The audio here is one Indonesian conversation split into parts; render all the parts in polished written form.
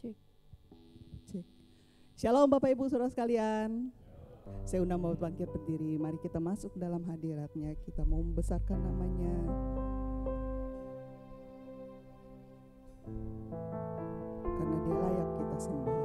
Cek. Cek. Shalom Bapak Ibu Saudara sekalian. Saya undang Bapak bangkit berdiri. Mari kita masuk dalam hadiratnya. Kita mau membesarkan namanya. Karena dia layak kita sembah.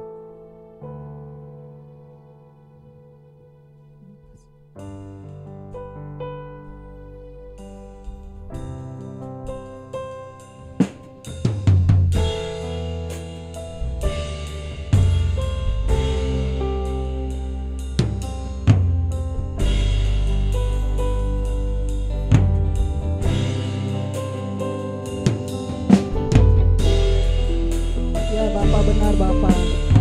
Ya Bapak, benar Bapak.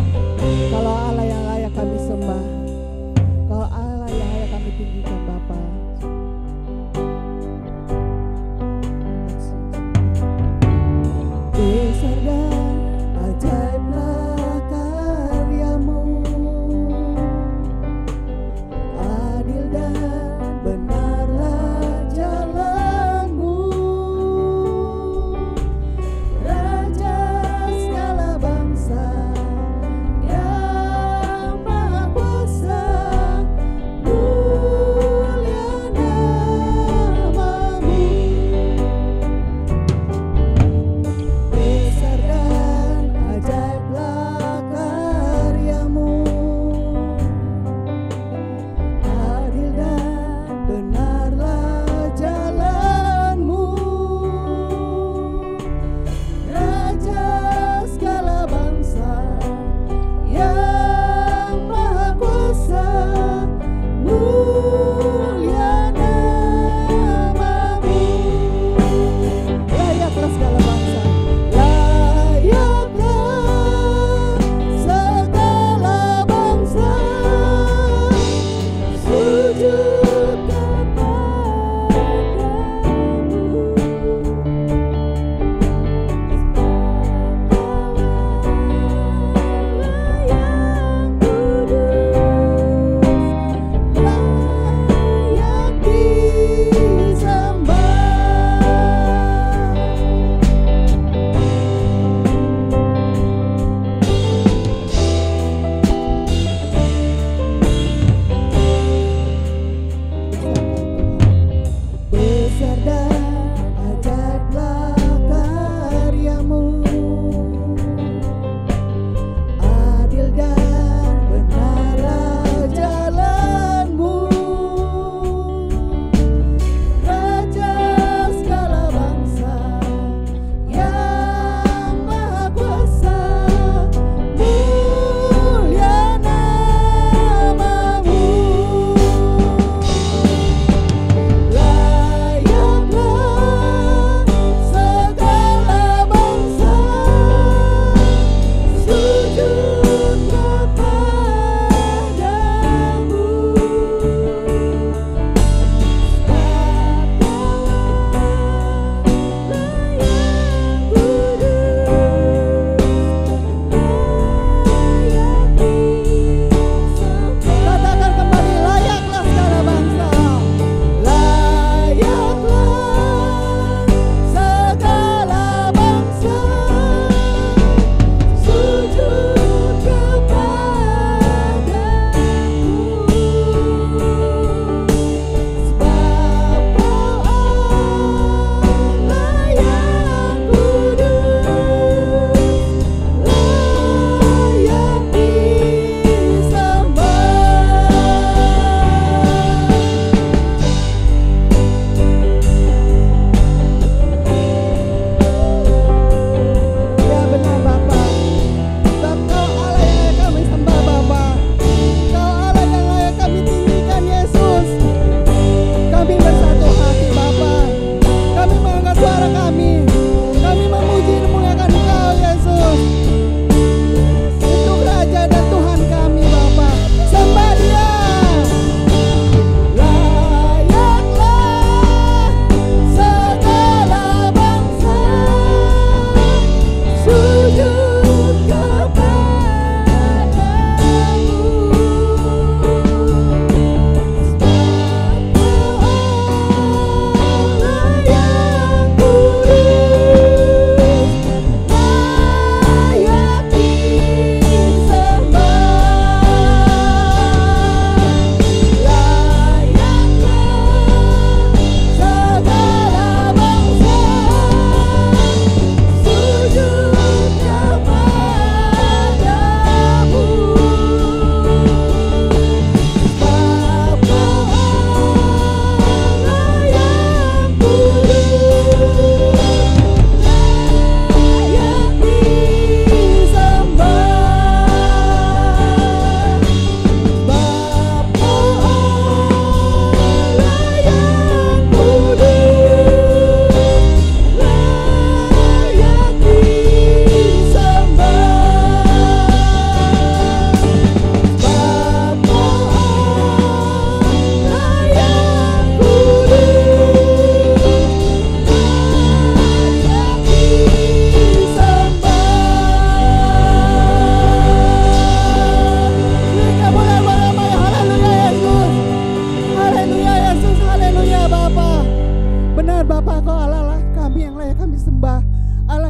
kami yang layak kami sembah, Allah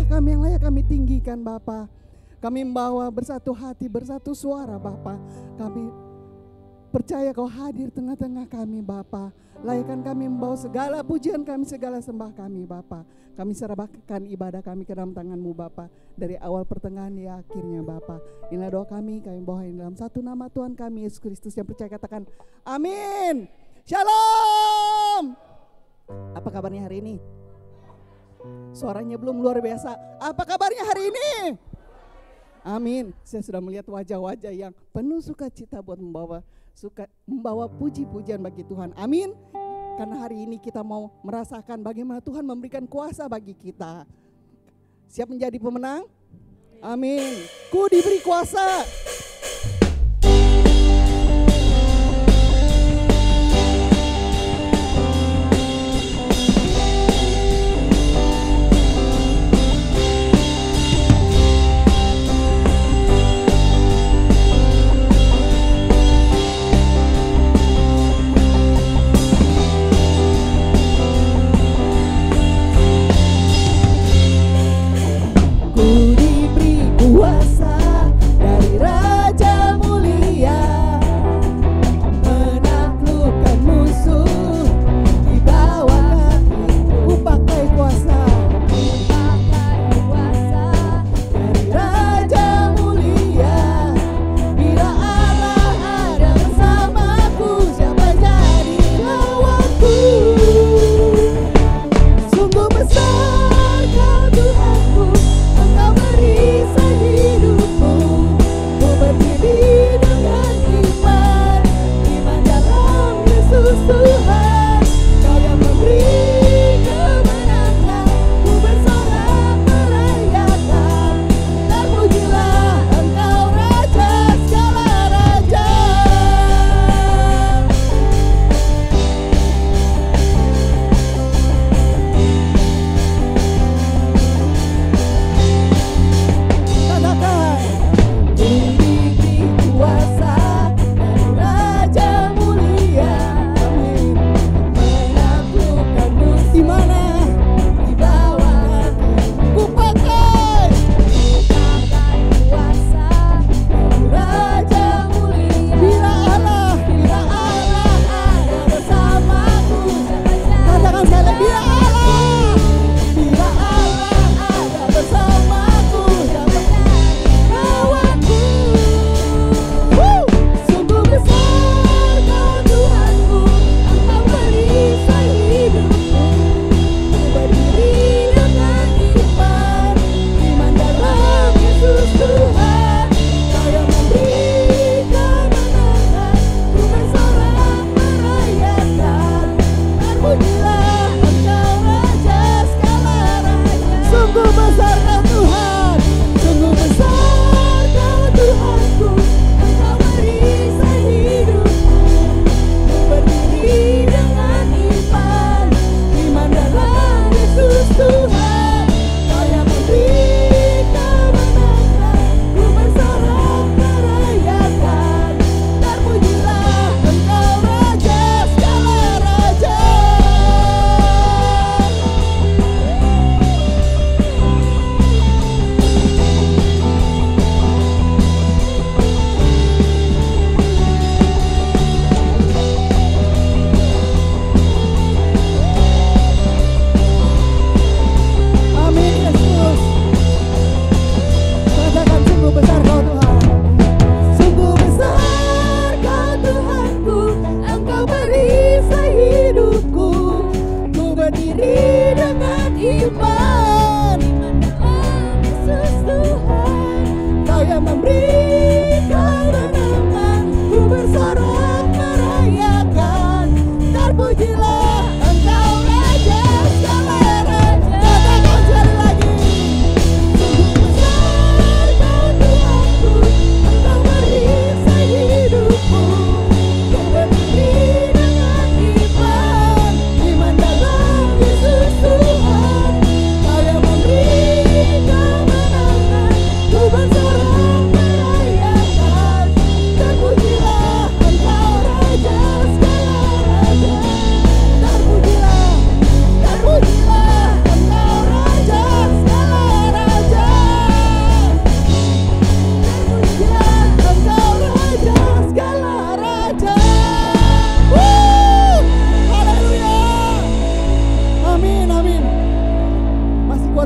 kami yang layak kami tinggikan Bapa. Kami membawa bersatu hati, bersatu suara Bapa. Kami percaya Kau hadir tengah-tengah kami Bapa. Layakkan kami membawa segala pujian kami, segala sembah kami Bapa. Kami serahkan ibadah kami ke dalam tangan-Mu Bapa. Dari awal pertengahan ya akhirnya Bapa. Inilah doa kami bawa dalam satu nama Tuhan kami Yesus Kristus yang percaya katakan amin. Shalom. Apa kabarnya hari ini? Suaranya belum luar biasa. Apa kabarnya hari ini? Amin. Saya sudah melihat wajah-wajah yang penuh sukacita buat membawa puji-pujian bagi Tuhan. Amin. Karena hari ini kita mau merasakan bagaimana Tuhan memberikan kuasa bagi kita. Siap menjadi pemenang? Amin. Ku diberi kuasa. Ku diberi kuasa dari Raja.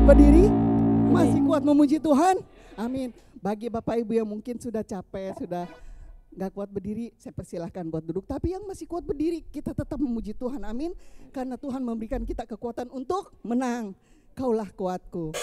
berdiri? Masih kuat memuji Tuhan? Amin. Bagi Bapak Ibu yang mungkin sudah capek, sudah gak kuat berdiri, saya persilahkan buat duduk. Tapi yang masih kuat berdiri, kita tetap memuji Tuhan. Amin. Karena Tuhan memberikan kita kekuatan untuk menang. Kaulah kuatku.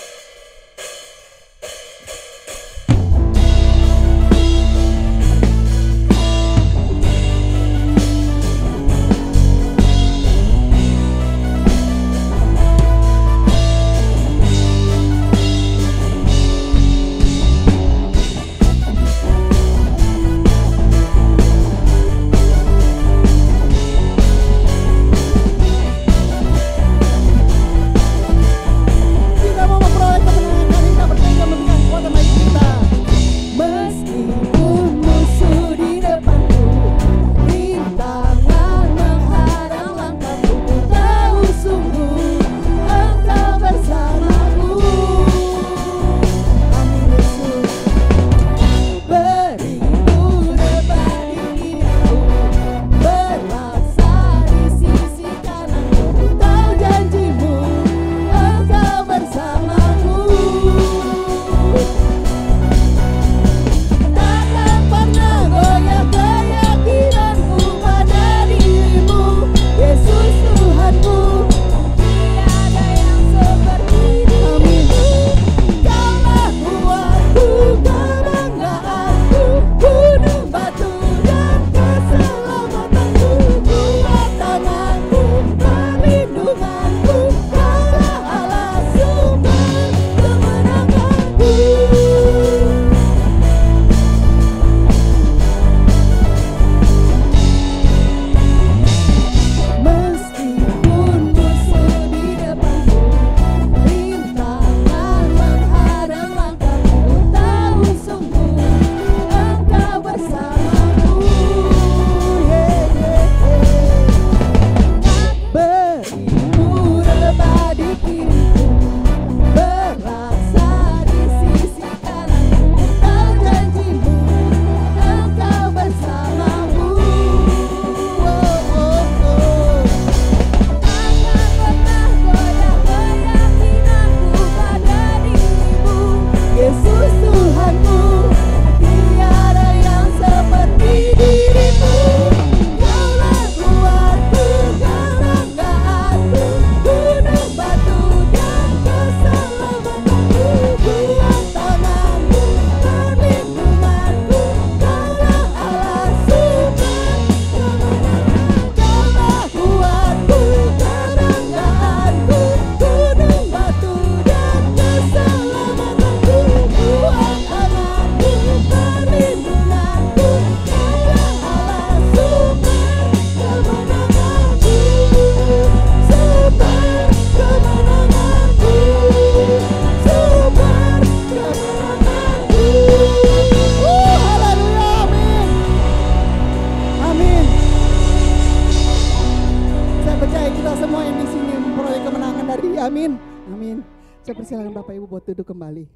Amin. Amin. Saya persilakan Bapak Ibu buat duduk kembali.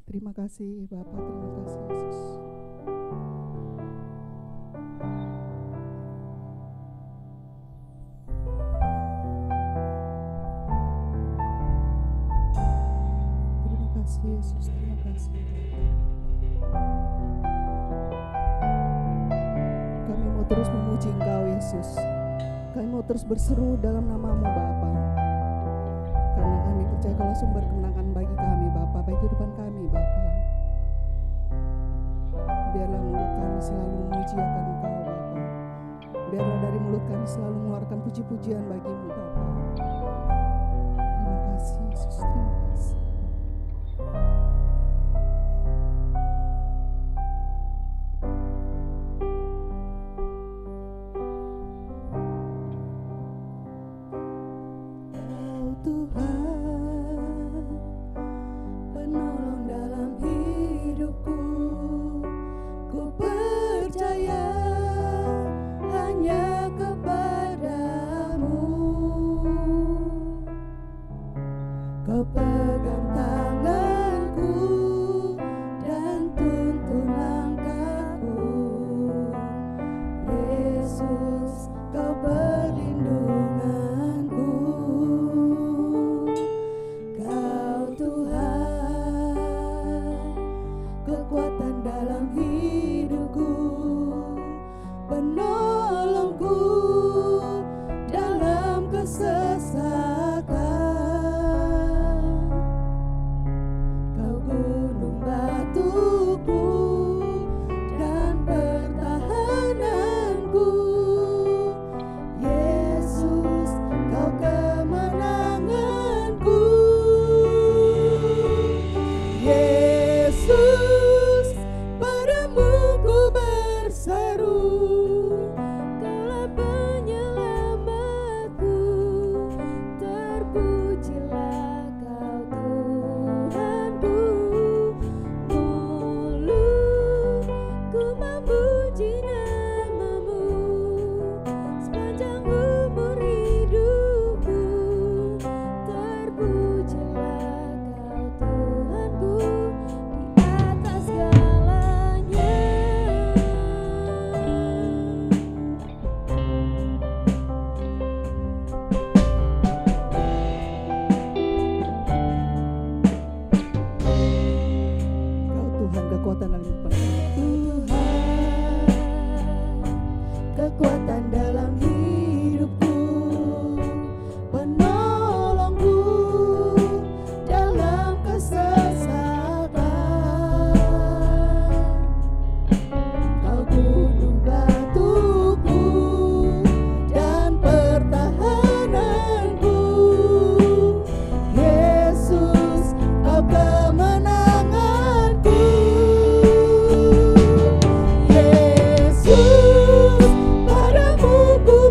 Terima kasih Bapak, terima kasih Yesus. Terima kasih Yesus, terima kasih. Kami mau terus memuji Engkau Yesus. Kami mau terus berseru dalam nama-Mu Bapa. Karena kami percaya Kau sumber kemenangan bagi kami Bapa, bagi kehidupan kami Bapa. Biarlah mulut kami selalu memuji akan Engkau Bapa. Biarlah dari mulut kami selalu mengeluarkan puji-pujian bagi-Mu Bapa. Terima kasih Yesus, terima kasih. Kau pegang tanganku kekuatan dalam hidupku, penolongku dalam kesesakan. Kau gunung batuku dan pertahananku, Yesus, kau kemenanganku. Yesus, padamu ku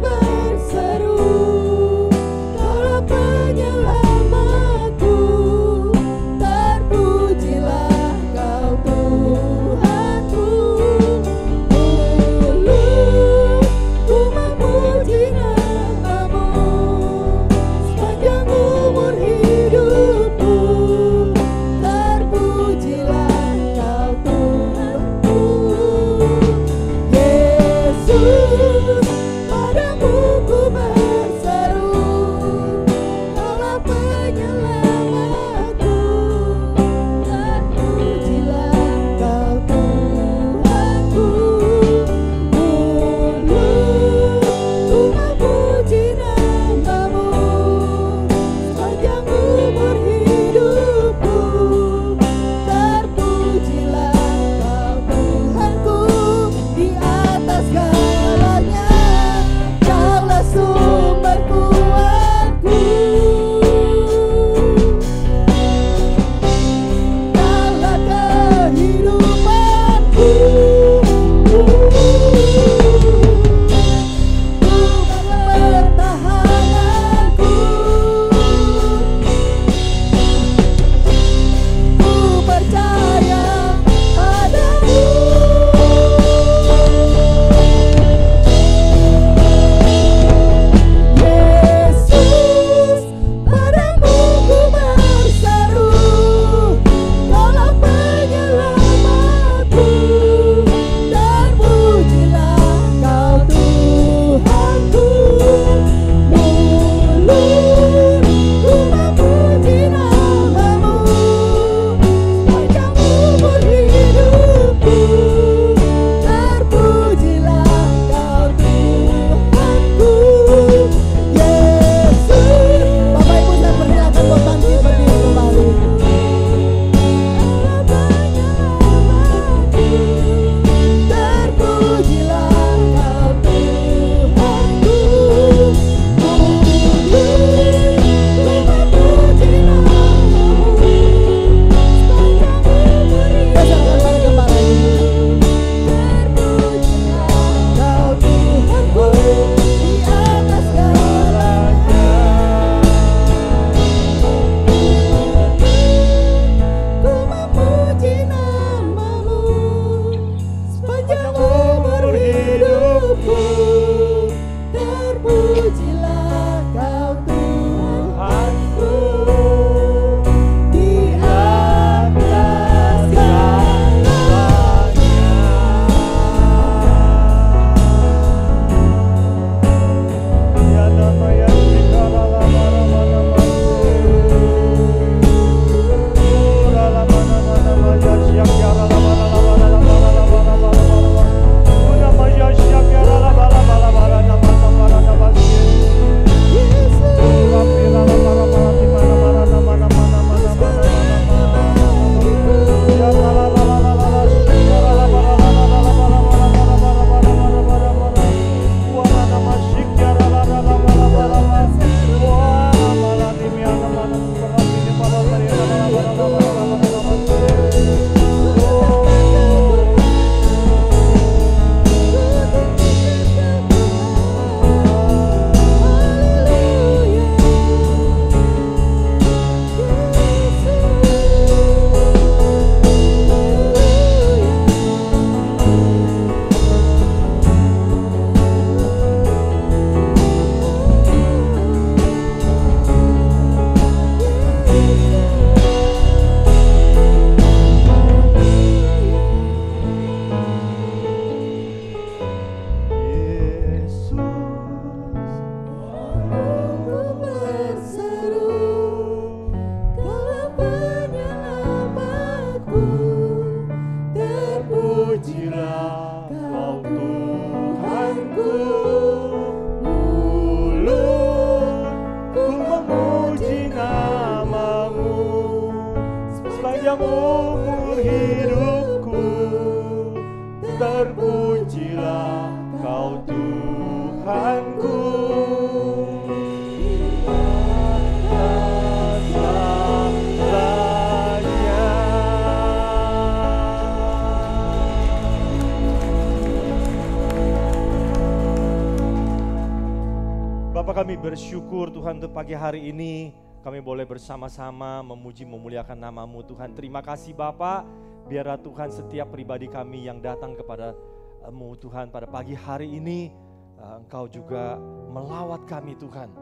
Bapak, kami bersyukur Tuhan untuk pagi hari ini kami boleh bersama-sama memuji memuliakan nama-Mu Tuhan. Terima kasih Bapak, biarlah Tuhan setiap pribadi kami yang datang kepada-Mu Tuhan pada pagi hari ini, Engkau juga melawat kami Tuhan.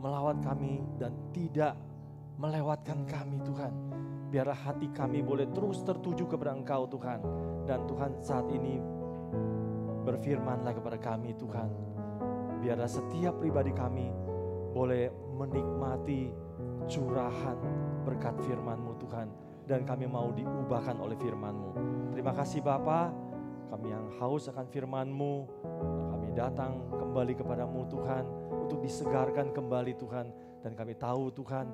Melawat kami dan tidak melewatkan kami Tuhan. Biarlah hati kami boleh terus tertuju kepada Engkau Tuhan. Dan Tuhan saat ini berfirmanlah kepada kami Tuhan. Biarlah setiap pribadi kami boleh menikmati curahan berkat firman-Mu Tuhan. Dan kami mau diubahkan oleh firman-Mu. Terima kasih Bapa, kami yang haus akan firman-Mu, kami datang kembali kepada-Mu Tuhan, untuk disegarkan kembali Tuhan. Dan kami tahu Tuhan,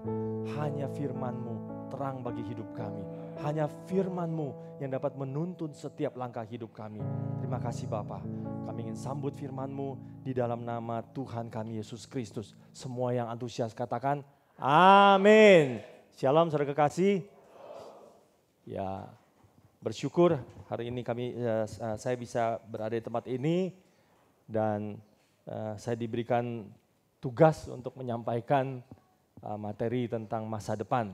hanya firman-Mu terang bagi hidup kami. Hanya firman-Mu yang dapat menuntun setiap langkah hidup kami. Terima kasih Bapa, kami ingin sambut firman-Mu di dalam nama Tuhan kami Yesus Kristus. Semua yang antusias katakan, amin. Shalom saudara kekasih. Ya, bersyukur hari ini saya bisa berada di tempat ini dan saya diberikan tugas untuk menyampaikan materi tentang masa depan.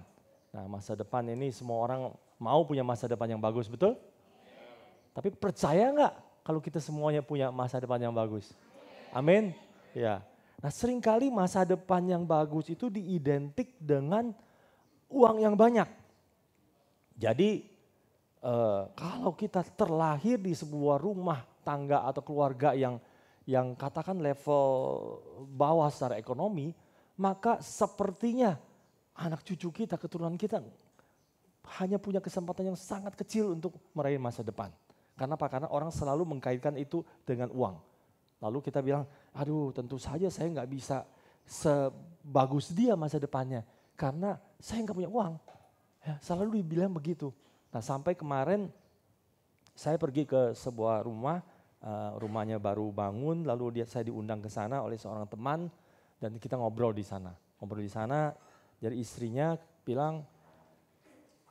Nah, masa depan ini semua orang mau punya masa depan yang bagus, betul? Tapi percaya nggak kalau kita semuanya punya masa depan yang bagus? Amin. Ya. Nah, seringkali masa depan yang bagus itu diidentik dengan uang yang banyak. Jadi kalau kita terlahir di sebuah rumah tangga atau keluarga yang katakan level bawah secara ekonomi, maka sepertinya anak cucu kita, keturunan kita hanya punya kesempatan yang sangat kecil untuk meraih masa depan. Karena apa? Karena orang selalu mengkaitkan itu dengan uang. Lalu kita bilang, aduh tentu saja saya nggak bisa sebagus dia masa depannya. Karena saya nggak punya uang. Ya, selalu dibilang begitu. Nah sampai kemarin saya pergi ke sebuah rumah, rumahnya baru bangun, lalu saya diundang ke sana oleh seorang teman dan kita ngobrol di sana. Ngobrol di sana, jadi istrinya bilang,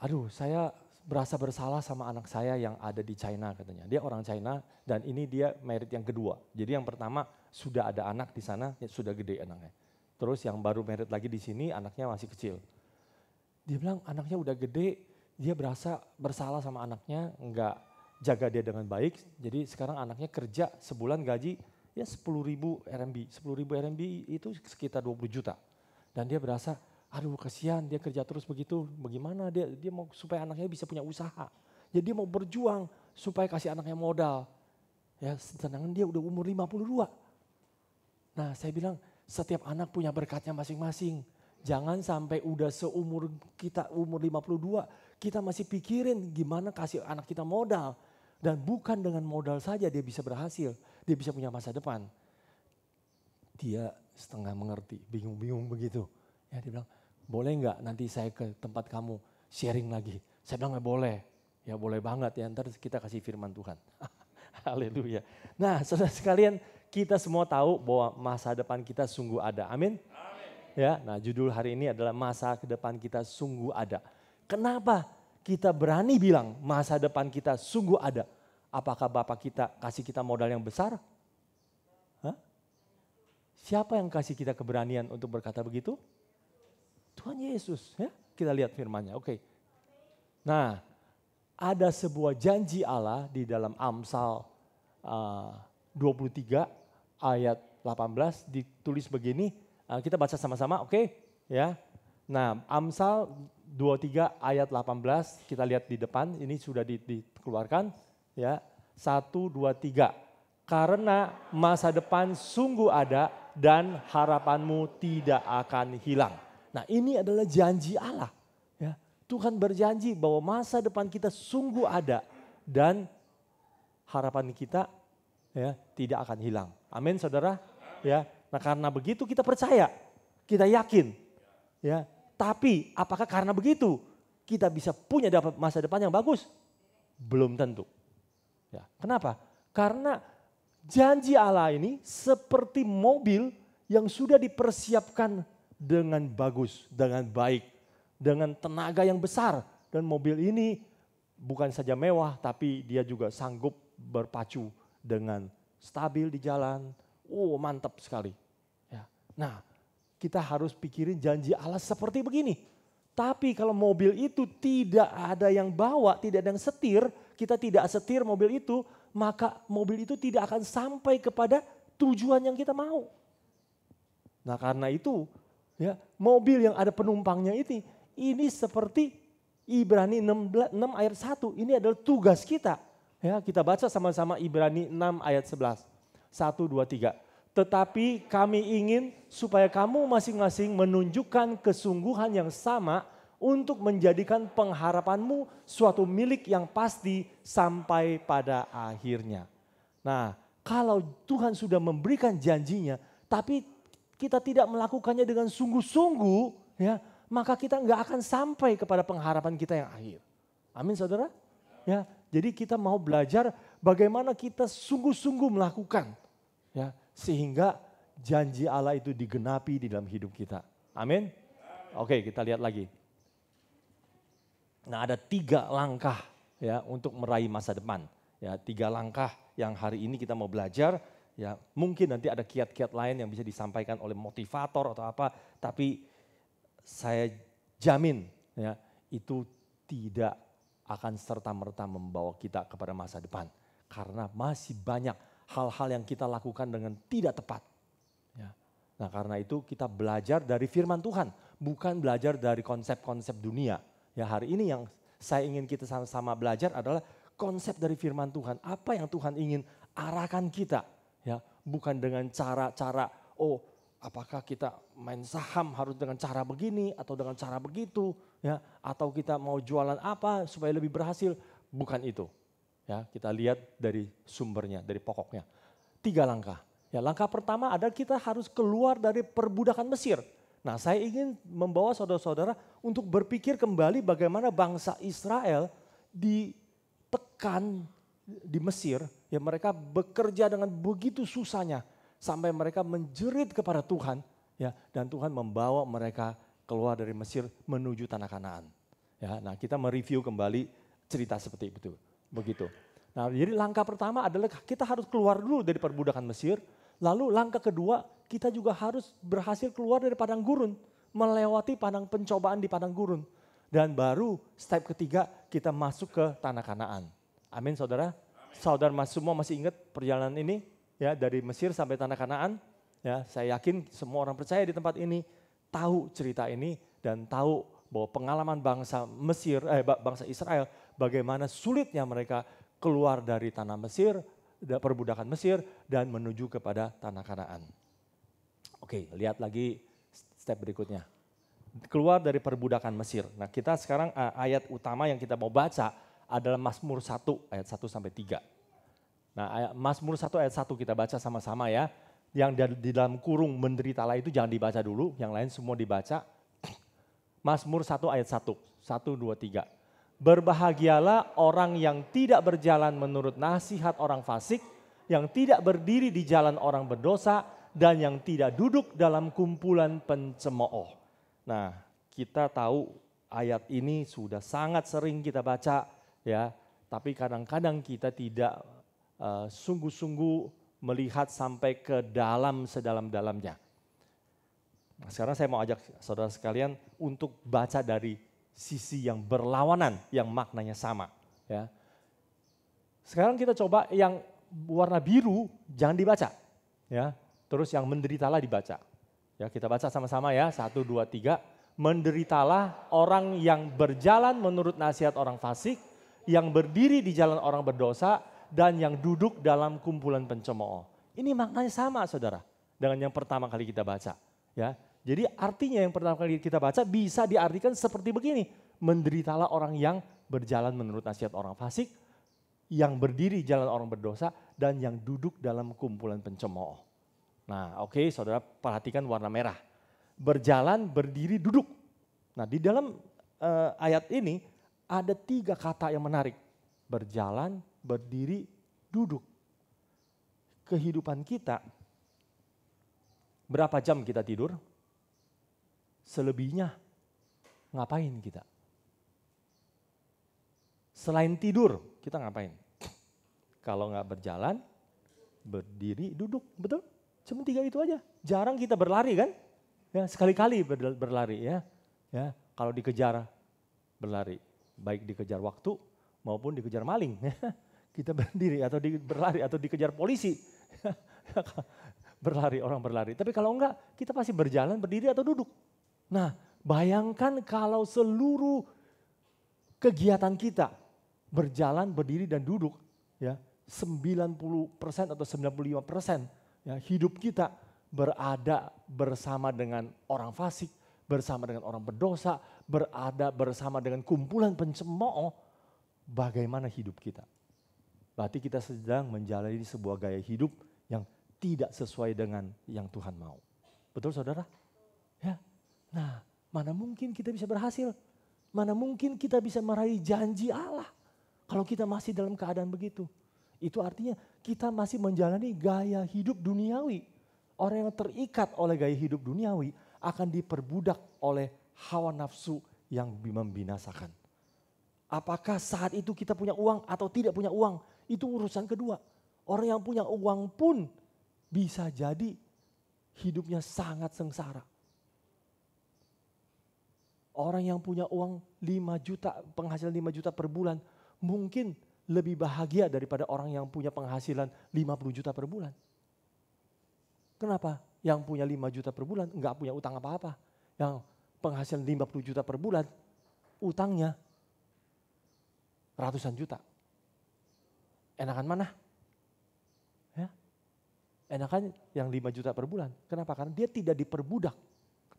aduh saya berasa bersalah sama anak saya yang ada di China katanya. Dia orang China dan ini dia married yang kedua. Jadi yang pertama sudah ada anak di sana, ya sudah gede anaknya. Terus yang baru married lagi di sini anaknya masih kecil. Dia bilang anaknya udah gede, dia berasa bersalah sama anaknya, enggak jaga dia dengan baik. Jadi sekarang anaknya kerja sebulan gaji ya 10.000 RMB. 10.000 RMB itu sekitar 20 juta. Dan dia berasa, aduh kasihan dia kerja terus begitu, bagaimana dia mau supaya anaknya bisa punya usaha. Jadi dia mau berjuang supaya kasih anaknya modal. Ya sedangkan dia udah umur 52. Nah saya bilang setiap anak punya berkatnya masing-masing. Jangan sampai udah seumur kita umur 52, kita masih pikirin gimana kasih anak kita modal. Dan bukan dengan modal saja dia bisa berhasil, dia bisa punya masa depan. Dia setengah mengerti, bingung-bingung begitu. Ya dia bilang, boleh nggak nanti saya ke tempat kamu sharing lagi? Saya bilang nggak boleh. Ya boleh banget ya, ntar kita kasih firman Tuhan. Haleluya. Nah saudara sekalian, kita semua tahu bahwa masa depan kita sungguh ada. Amin. Ya, nah judul hari ini adalah masa depan kita sungguh ada. Kenapa kita berani bilang masa depan kita sungguh ada? Apakah Bapak kita kasih kita modal yang besar? Hah? Siapa yang kasih kita keberanian untuk berkata begitu? Tuhan Yesus. Ya, kita lihat firman-Nya. Oke. Nah, ada sebuah janji Allah di dalam Amsal 23 ayat 18 ditulis begini. Kita baca sama-sama, oke? Ya. Nah, Amsal 23 ayat 18 kita lihat di depan, ini sudah dikeluarkan, ya. 1 2 3. Karena masa depan sungguh ada dan harapanmu tidak akan hilang. Nah, ini adalah janji Allah, ya. Tuhan berjanji bahwa masa depan kita sungguh ada dan harapan kita ya tidak akan hilang. Amin, Saudara? Ya. Nah karena begitu kita percaya, kita yakin. Ya. Tapi apakah karena begitu kita bisa punya dapat masa depan yang bagus? Belum tentu. Ya. Kenapa? Karena janji Allah ini seperti mobil yang sudah dipersiapkan dengan bagus, dengan baik, dengan tenaga yang besar. Dan mobil ini bukan saja mewah tapi dia juga sanggup berpacu dengan stabil di jalan. Oh mantap sekali. Ya. Nah, kita harus pikirin janji Allah seperti begini. Tapi kalau mobil itu tidak ada yang bawa, tidak ada yang setir, kita tidak setir mobil itu, maka mobil itu tidak akan sampai kepada tujuan yang kita mau. Nah, karena itu ya, mobil yang ada penumpangnya ini seperti Ibrani 6 ayat 1, ini adalah tugas kita. Ya, kita baca sama-sama Ibrani 6 ayat 11. 1, 2, 3. Tetapi kami ingin supaya kamu masing-masing menunjukkan kesungguhan yang sama untuk menjadikan pengharapanmu suatu milik yang pasti sampai pada akhirnya. Nah, kalau Tuhan sudah memberikan janjinya, tapi kita tidak melakukannya dengan sungguh-sungguh, ya, maka kita nggak akan sampai kepada pengharapan kita yang akhir. Amin, saudara. Ya, jadi kita mau belajar bagaimana kita sungguh-sungguh melakukan, ya, sehingga janji Allah itu digenapi di dalam hidup kita. Amin. Oke, kita lihat lagi. Nah, ada 3 langkah ya untuk meraih masa depan. Ya, 3 langkah yang hari ini kita mau belajar. Ya, mungkin nanti ada kiat-kiat lain yang bisa disampaikan oleh motivator atau apa, tapi saya jamin ya itu tidak akan serta-merta membawa kita kepada masa depan. Karena masih banyak hal-hal yang kita lakukan dengan tidak tepat. Ya. Nah, karena itu kita belajar dari firman Tuhan, bukan belajar dari konsep-konsep dunia. Ya, hari ini yang saya ingin kita sama-sama belajar adalah konsep dari firman Tuhan. Apa yang Tuhan ingin arahkan kita. Ya, bukan dengan cara-cara, apakah kita main saham harus dengan cara begini atau dengan cara begitu, ya, atau kita mau jualan apa supaya lebih berhasil, bukan itu. Ya, kita lihat dari sumbernya, dari pokoknya. 3 langkah. Ya, langkah pertama adalah kita harus keluar dari perbudakan Mesir. Nah, saya ingin membawa saudara-saudara untuk berpikir kembali bagaimana bangsa Israel ditekan di Mesir, ya mereka bekerja dengan begitu susahnya sampai mereka menjerit kepada Tuhan, ya, dan Tuhan membawa mereka keluar dari Mesir menuju tanah Kanaan. Ya, nah kita mereview kembali cerita seperti itu, begitu. Nah, jadi langkah pertama adalah kita harus keluar dulu dari perbudakan Mesir, lalu langkah kedua kita juga harus berhasil keluar dari padang gurun, melewati pencobaan di padang gurun, dan baru step ketiga kita masuk ke tanah Kanaan. Amin, saudara. Saudara semua masih ingat perjalanan ini ya dari Mesir sampai tanah Kanaan. Ya, saya yakin semua orang percaya di tempat ini tahu cerita ini dan tahu bahwa pengalaman bangsa Israel bagaimana sulitnya mereka keluar dari tanah Mesir, perbudakan Mesir dan menuju kepada tanah Kanaan. Oke, lihat lagi step berikutnya. Keluar dari perbudakan Mesir. Nah, kita sekarang ayat utama yang kita mau baca adalah Mazmur 1 ayat 1 sampai 3. Nah, Mazmur 1 ayat 1 kita baca sama-sama ya. Yang di dalam kurung menderitalah itu jangan dibaca dulu, yang lain semua dibaca. Mazmur 1 ayat 1, 1, 2, 3. Berbahagialah orang yang tidak berjalan menurut nasihat orang fasik, yang tidak berdiri di jalan orang berdosa, dan yang tidak duduk dalam kumpulan pencemooh. Nah, kita tahu ayat ini sudah sangat sering kita baca, ya, tapi kadang-kadang kita tidak sungguh-sungguh melihat sampai ke dalam sedalam-dalamnya. Nah, sekarang saya mau ajak saudara sekalian untuk baca dari sisi yang berlawanan, yang maknanya sama. Ya. Sekarang kita coba yang warna biru jangan dibaca, ya. Terus yang menderitalah dibaca. Ya, kita baca sama-sama ya, 1, 2, 3. Menderitalah orang yang berjalan menurut nasihat orang fasik, yang berdiri di jalan orang berdosa, dan yang duduk dalam kumpulan pencemooh. Ini maknanya sama, saudara, dengan yang pertama kali kita baca. Ya, jadi artinya yang pertama kali kita baca bisa diartikan seperti begini. Menderitalah orang yang berjalan menurut nasihat orang fasik, yang berdiri di jalan orang berdosa, dan yang duduk dalam kumpulan pencemooh. Nah, oke, saudara perhatikan warna merah. Berjalan, berdiri, duduk. Nah, di dalam ayat ini ada 3 kata yang menarik. Berjalan, berdiri, duduk. Kehidupan kita, berapa jam kita tidur? Selebihnya ngapain kita? Selain tidur, kita ngapain? Kalau nggak berjalan, berdiri, duduk, betul? Cuma 3 itu aja. Jarang kita berlari kan? Ya, sekali-kali berlari ya. Ya, kalau dikejar berlari, baik dikejar waktu maupun dikejar maling. Kita berdiri atau berlari atau dikejar polisi. Berlari, orang berlari. Tapi kalau enggak, kita pasti berjalan, berdiri atau duduk. Nah, bayangkan kalau seluruh kegiatan kita berjalan, berdiri dan duduk, ya 90% atau 95% ya, hidup kita berada bersama dengan orang fasik, bersama dengan orang berdosa, berada bersama dengan kumpulan pencemooh. Bagaimana hidup kita? Berarti kita sedang menjalani sebuah gaya hidup yang tidak sesuai dengan yang Tuhan mau. Betul saudara? Ya. Nah, mana mungkin kita bisa berhasil? Mana mungkin kita bisa meraih janji Allah kalau kita masih dalam keadaan begitu? Itu artinya kita masih menjalani gaya hidup duniawi. Orang yang terikat oleh gaya hidup duniawi akan diperbudak oleh hawa nafsu yang membinasakan. Apakah saat itu kita punya uang atau tidak punya uang? Itu urusan kedua. Orang yang punya uang pun bisa jadi hidupnya sangat sengsara. Orang yang punya uang 5 juta, penghasilan 5 juta per bulan, mungkin lebih bahagia daripada orang yang punya penghasilan 50 juta per bulan. Kenapa? Yang punya 5 juta per bulan enggak punya utang apa-apa. Yang penghasilan 50 juta per bulan, utangnya ratusan juta. Enakan mana? Ya. Enakan yang 5 juta per bulan. Kenapa? Karena dia tidak diperbudak.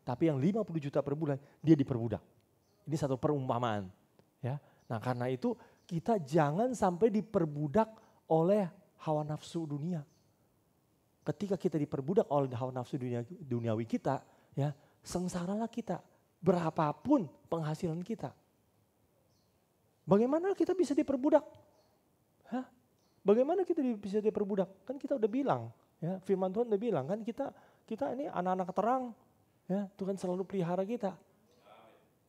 Tapi yang 50 juta per bulan dia diperbudak. Ini satu perumpamaan. Ya. Nah karena itu kita jangan sampai diperbudak oleh hawa nafsu dunia. Ketika kita diperbudak oleh hawa nafsu duniawi kita, ya sengsaralah kita. Berapapun penghasilan kita. Bagaimana kita bisa diperbudak? Hah? Bagaimana kita bisa diperbudak? Kan kita udah bilang, ya firman Tuhan udah bilang kan kita ini anak-anak terang, ya Tuhan selalu pelihara kita.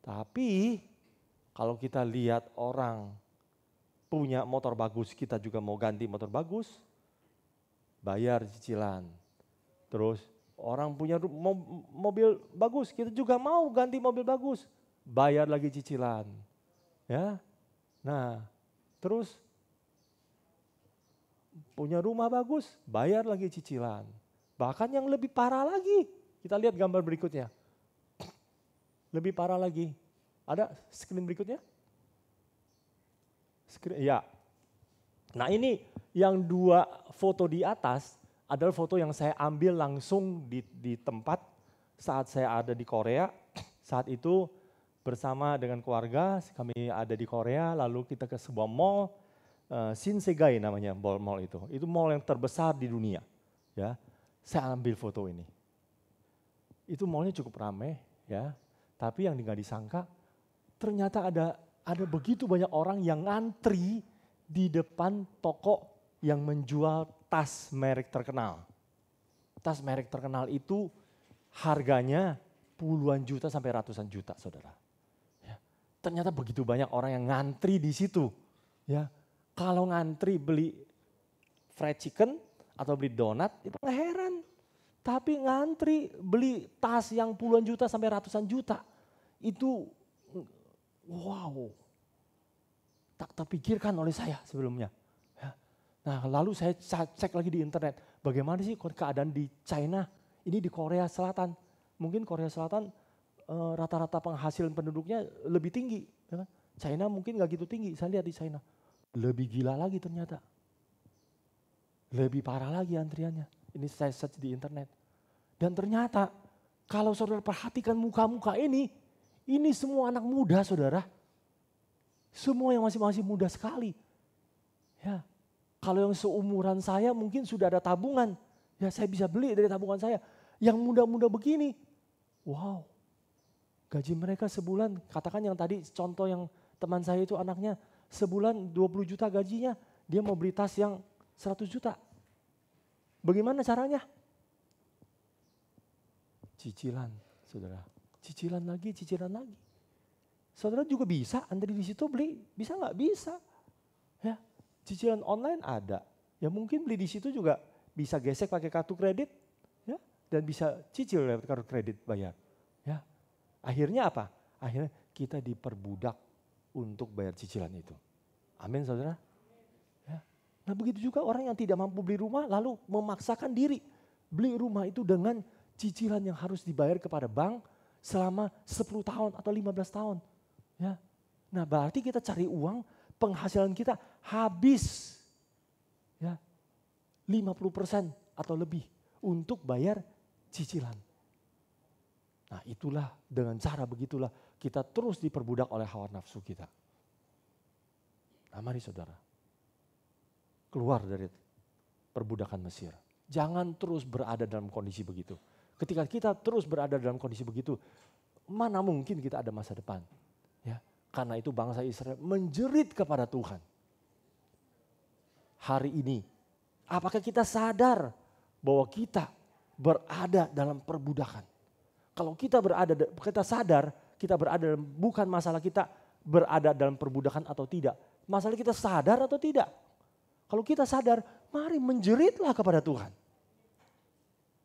Tapi kalau kita lihat orang punya motor bagus, kita juga mau ganti motor bagus, bayar cicilan. Terus orang punya mobil bagus, kita juga mau ganti mobil bagus, bayar lagi cicilan. Ya, nah terus punya rumah bagus, bayar lagi cicilan. Bahkan yang lebih parah lagi, kita lihat gambar berikutnya. Lebih parah lagi, ada screen berikutnya? Ya, nah ini yang 2 foto di atas adalah foto yang saya ambil langsung di tempat saat saya ada di Korea. Saat itu bersama dengan keluarga kami ada di Korea, lalu kita ke sebuah mall, Shinsegae namanya mall itu. Itu mall yang terbesar di dunia. Ya, saya ambil foto ini. Itu mallnya cukup ramai, ya. Tapi yang nggak disangka ternyata ada begitu banyak orang yang ngantri di depan toko yang menjual tas merek terkenal. Tas merek terkenal itu harganya puluhan juta sampai ratusan juta, saudara. Ya, ternyata begitu banyak orang yang ngantri di situ. Ya, kalau ngantri beli fried chicken atau beli donat itu nggak heran. Tapi ngantri beli tas yang puluhan juta sampai ratusan juta itu wow, tak terpikirkan oleh saya sebelumnya. Ya. Nah lalu saya cek lagi di internet, bagaimana sih keadaan di China, ini di Korea Selatan. Mungkin Korea Selatan rata-rata penghasilan penduduknya lebih tinggi. Ya kan? China mungkin gak gitu tinggi, saya lihat di China. Lebih gila lagi ternyata. Lebih parah lagi antriannya. Ini saya search di internet. Dan ternyata kalau saudara perhatikan muka-muka ini semua anak muda saudara. Semua yang masih muda sekali. Ya, kalau yang seumuran saya mungkin sudah ada tabungan. Ya saya bisa beli dari tabungan saya. Yang muda-muda begini, wow. Gaji mereka sebulan, katakan yang tadi contoh yang teman saya itu anaknya sebulan 20 juta gajinya. Dia mau beli tas yang 100 juta. Bagaimana caranya? Cicilan, saudara. Cicilan lagi. Saudara juga bisa antri di situ beli, bisa nggak? Bisa. Ya, cicilan online ada. Ya mungkin beli di situ juga bisa gesek pakai kartu kredit. dan bisa cicil lewat kartu kredit bayar. Ya, akhirnya apa? Akhirnya kita diperbudak untuk bayar cicilan itu. Amin saudara. Ya. Nah begitu juga orang yang tidak mampu beli rumah lalu memaksakan diri beli rumah itu dengan cicilan yang harus dibayar kepada bank selama 10 tahun atau 15 tahun. Ya. Nah berarti kita cari uang, penghasilan kita habis ya 50% atau lebih untuk bayar cicilan. Nah itulah, dengan cara begitulah kita terus diperbudak oleh hawa nafsu kita. Nah mari saudara, keluar dari perbudakan Mesir. Jangan terus berada dalam kondisi begitu. Ketika kita terus berada dalam kondisi begitu, mana mungkin kita ada masa depan. Ya, karena itu bangsa Israel menjerit kepada Tuhan. Hari ini, apakah kita sadar bahwa kita berada dalam perbudakan? Kalau kita sadar, kita berada dalam, bukan masalah kita berada dalam perbudakan atau tidak. Masalah kita sadar atau tidak. Kalau kita sadar, mari menjeritlah kepada Tuhan.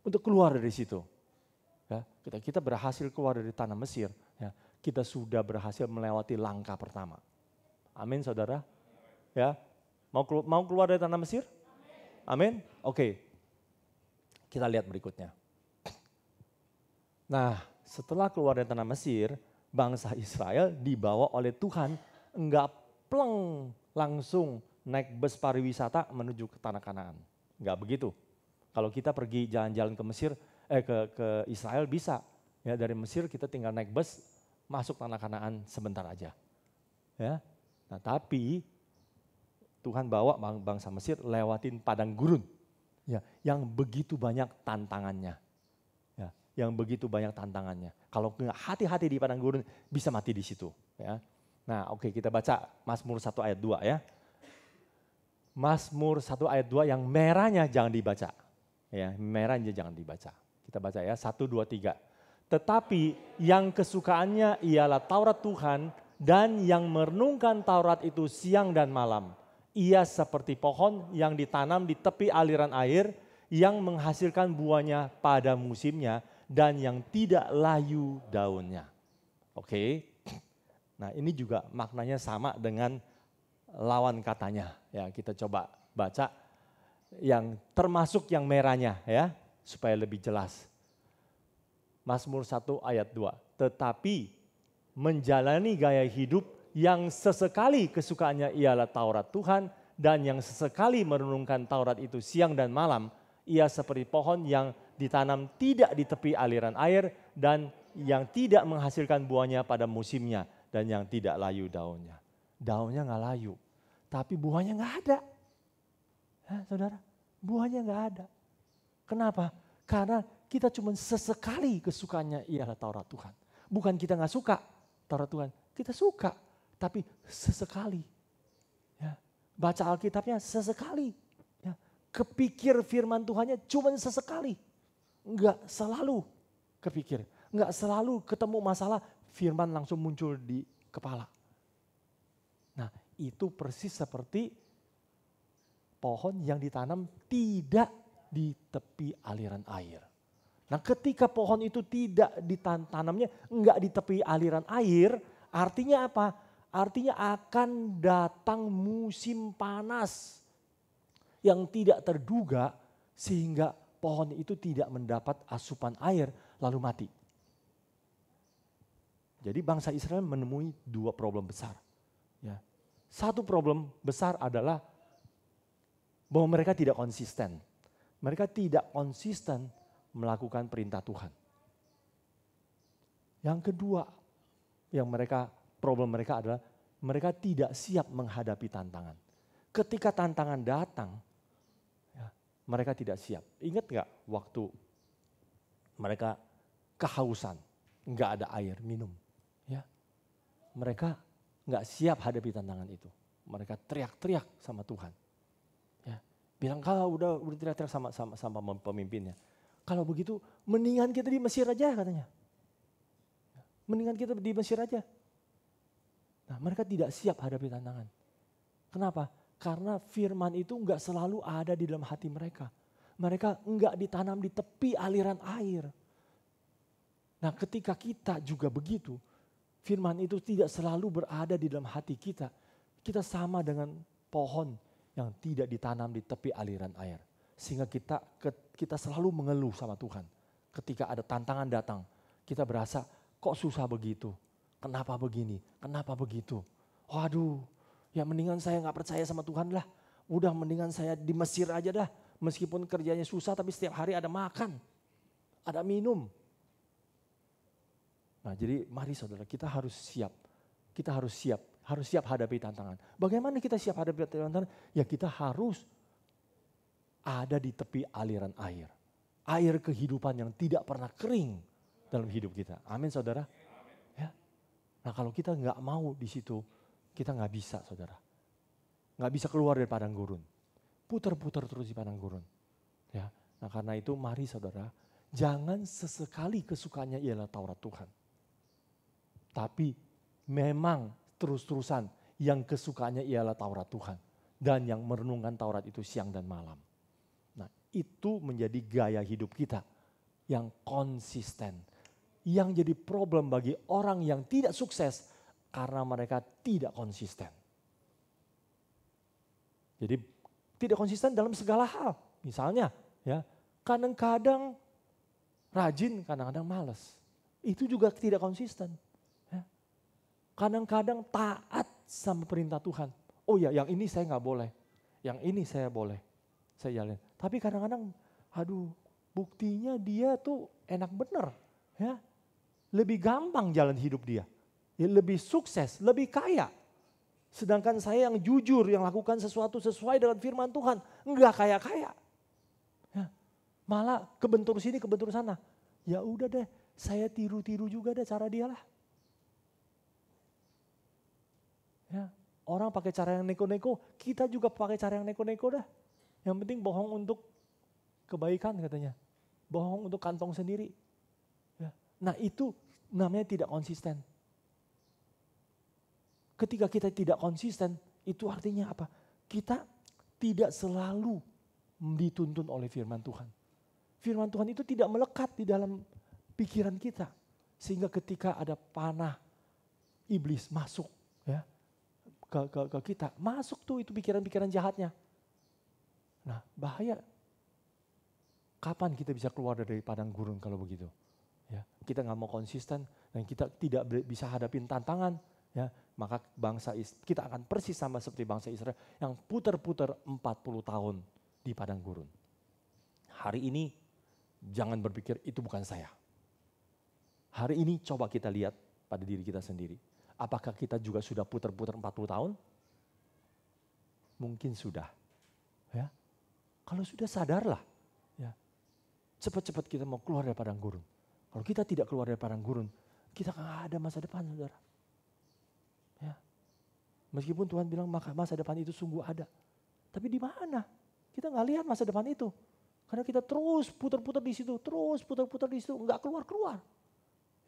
Untuk keluar dari situ. Ya, kita berhasil keluar dari tanah Mesir. Ya, kita sudah berhasil melewati langkah pertama. Amin saudara. Ya, mau keluar dari tanah Mesir? Amin. Oke. Kita lihat berikutnya. Nah, setelah keluar dari tanah Mesir, bangsa Israel dibawa oleh Tuhan, enggak pleng langsung naik bus pariwisata menuju ke tanah Kanaan. Enggak begitu. Kalau kita pergi jalan-jalan ke Mesir, ke Israel bisa. Ya, dari Mesir kita tinggal naik bus masuk tanah Kanaan sebentar aja. Ya. Nah, tapi Tuhan bawa bangsa Mesir lewatin padang gurun. Ya, yang begitu banyak tantangannya. Ya, yang begitu banyak tantangannya. Kalau nggak hati-hati di padang gurun bisa mati di situ. Ya. Nah, oke, kita baca Mazmur 1 ayat 2 ya. Mazmur 1 ayat 2 yang merahnya jangan dibaca. Ya, merahnya jangan dibaca. Kita baca ya, 1, 2, 3. Tetapi yang kesukaannya ialah Taurat Tuhan dan yang merenungkan Taurat itu siang dan malam. Ia seperti pohon yang ditanam di tepi aliran air yang menghasilkan buahnya pada musimnya dan yang tidak layu daunnya. Oke. Nah, ini juga maknanya sama dengan lawan katanya. Ya, kita coba baca yang termasuk yang merahnya ya, supaya lebih jelas. Mazmur 1 ayat 2. Tetapi menjalani gaya hidup yang sesekali kesukaannya ialah Taurat Tuhan dan yang sesekali merenungkan Taurat itu siang dan malam, ia seperti pohon yang ditanam tidak di tepi aliran air dan yang tidak menghasilkan buahnya pada musimnya dan yang tidak layu daunnya. Daunnya nggak layu, tapi buahnya nggak ada. Hah, saudara, buahnya nggak ada. Kenapa? Karena kita cuma sesekali kesukaannya ialah Taurat Tuhan. Bukan kita nggak suka Taurat Tuhan, kita suka, tapi sesekali. Ya, baca Alkitabnya sesekali. Ya, kepikir firman Tuhannya cuma sesekali. Enggak selalu kepikir, enggak selalu ketemu masalah firman langsung muncul di kepala. Nah, itu persis seperti pohon yang ditanam tidak di tepi aliran air. Nah, ketika pohon itu tidak ditanamnya, enggak di tepi aliran air, artinya apa? Artinya akan datang musim panas yang tidak terduga sehingga pohon itu tidak mendapat asupan air lalu mati. Jadi bangsa Israel menemui dua problem besar. Ya. Satu problem besar adalah bahwa mereka tidak konsisten. Mereka tidak konsisten melakukan perintah Tuhan. Yang kedua, problem mereka adalah mereka tidak siap menghadapi tantangan. Ketika tantangan datang, ya, mereka tidak siap. Ingat gak waktu mereka kehausan, gak ada air minum. Ya, mereka gak siap hadapi tantangan itu. Mereka teriak-teriak sama Tuhan. Ya, bilang kalau udah teriak-teriak sama pemimpinnya. Kalau begitu mendingan kita di Mesir aja katanya. Mendingan kita di Mesir aja. Nah, mereka tidak siap hadapi tantangan. Kenapa? Karena firman itu enggak selalu ada di dalam hati mereka. mereka enggak ditanam di tepi aliran air. Nah, ketika kita juga begitu, firman itu tidak selalu berada di dalam hati kita. Kita sama dengan pohon yang tidak ditanam di tepi aliran air. Sehingga kita selalu mengeluh sama Tuhan. Ketika ada tantangan datang, kita berasa kok susah begitu. Kenapa begini? Kenapa begitu? Waduh, ya mendingan saya gak percaya sama Tuhan lah. Udah mendingan saya di Mesir aja dah. Meskipun kerjanya susah tapi setiap hari ada makan, ada minum. Nah jadi mari saudara, kita harus siap. Kita harus siap hadapi tantangan. Bagaimana kita siap hadapi tantangan? Ya kita harus ada di tepi aliran air. Air kehidupan yang tidak pernah kering dalam hidup kita. Amin saudara. Ya. Nah kalau kita nggak mau di situ, kita nggak bisa saudara. Nggak bisa keluar dari padang gurun. Putar-putar terus di padang gurun. Ya. Nah karena itu mari saudara, jangan sesekali kesukaannya ialah Taurat Tuhan. Tapi memang terus-terusan yang kesukaannya ialah Taurat Tuhan. Dan yang merenungkan Taurat itu siang dan malam. Nah itu menjadi gaya hidup kita yang konsisten. Yang jadi problem bagi orang yang tidak sukses karena mereka tidak konsisten. Jadi tidak konsisten dalam segala hal. Misalnya ya, kadang-kadang rajin, kadang-kadang malas. Itu juga tidak konsisten. Ya. Kadang-kadang taat sama perintah Tuhan. Oh ya yang ini saya nggak boleh. Yang ini saya boleh. Saya jalan. Tapi kadang-kadang aduh buktinya dia tuh enak bener. Ya. Lebih gampang jalan hidup dia. Ya, lebih sukses, lebih kaya. Sedangkan saya yang jujur, yang lakukan sesuatu sesuai dengan firman Tuhan. Enggak kaya-kaya. Ya, malah kebentur sini, kebentur sana. Ya udah deh, saya tiru-tiru juga deh cara dia lah. Ya, orang pakai cara yang neko-neko, kita juga pakai cara yang neko-neko dah. Yang penting bohong untuk kebaikan katanya. Bohong untuk kantong sendiri. Ya. Nah itu namanya tidak konsisten. Ketika kita tidak konsisten, itu artinya apa? Kita tidak selalu dituntun oleh firman Tuhan. Firman Tuhan itu tidak melekat di dalam pikiran kita. Sehingga ketika ada panah iblis masuk ya ke kita, masuk tuh itu pikiran-pikiran jahatnya. Nah bahaya. Kapan kita bisa keluar dari padang gurun kalau begitu? Ya, kita nggak mau konsisten dan kita tidak bisa hadapin tantangan. Ya, maka kita akan persis sama seperti bangsa Israel yang putar-putar 40 tahun di padang gurun. Hari ini jangan berpikir itu bukan saya. Hari ini coba kita lihat pada diri kita sendiri. Apakah kita juga sudah putar-putar 40 tahun? Mungkin sudah. Ya. Kalau sudah sadarlah. Ya. Cepat-cepat kita mau keluar dari padang gurun. Kalau kita tidak keluar dari padang gurun, kita nggak ada masa depan saudara. Ya. Meskipun Tuhan bilang masa depan itu sungguh ada. Tapi di mana? Kita nggak lihat masa depan itu. Karena kita terus putar-putar di situ, terus putar-putar di situ, nggak keluar-keluar.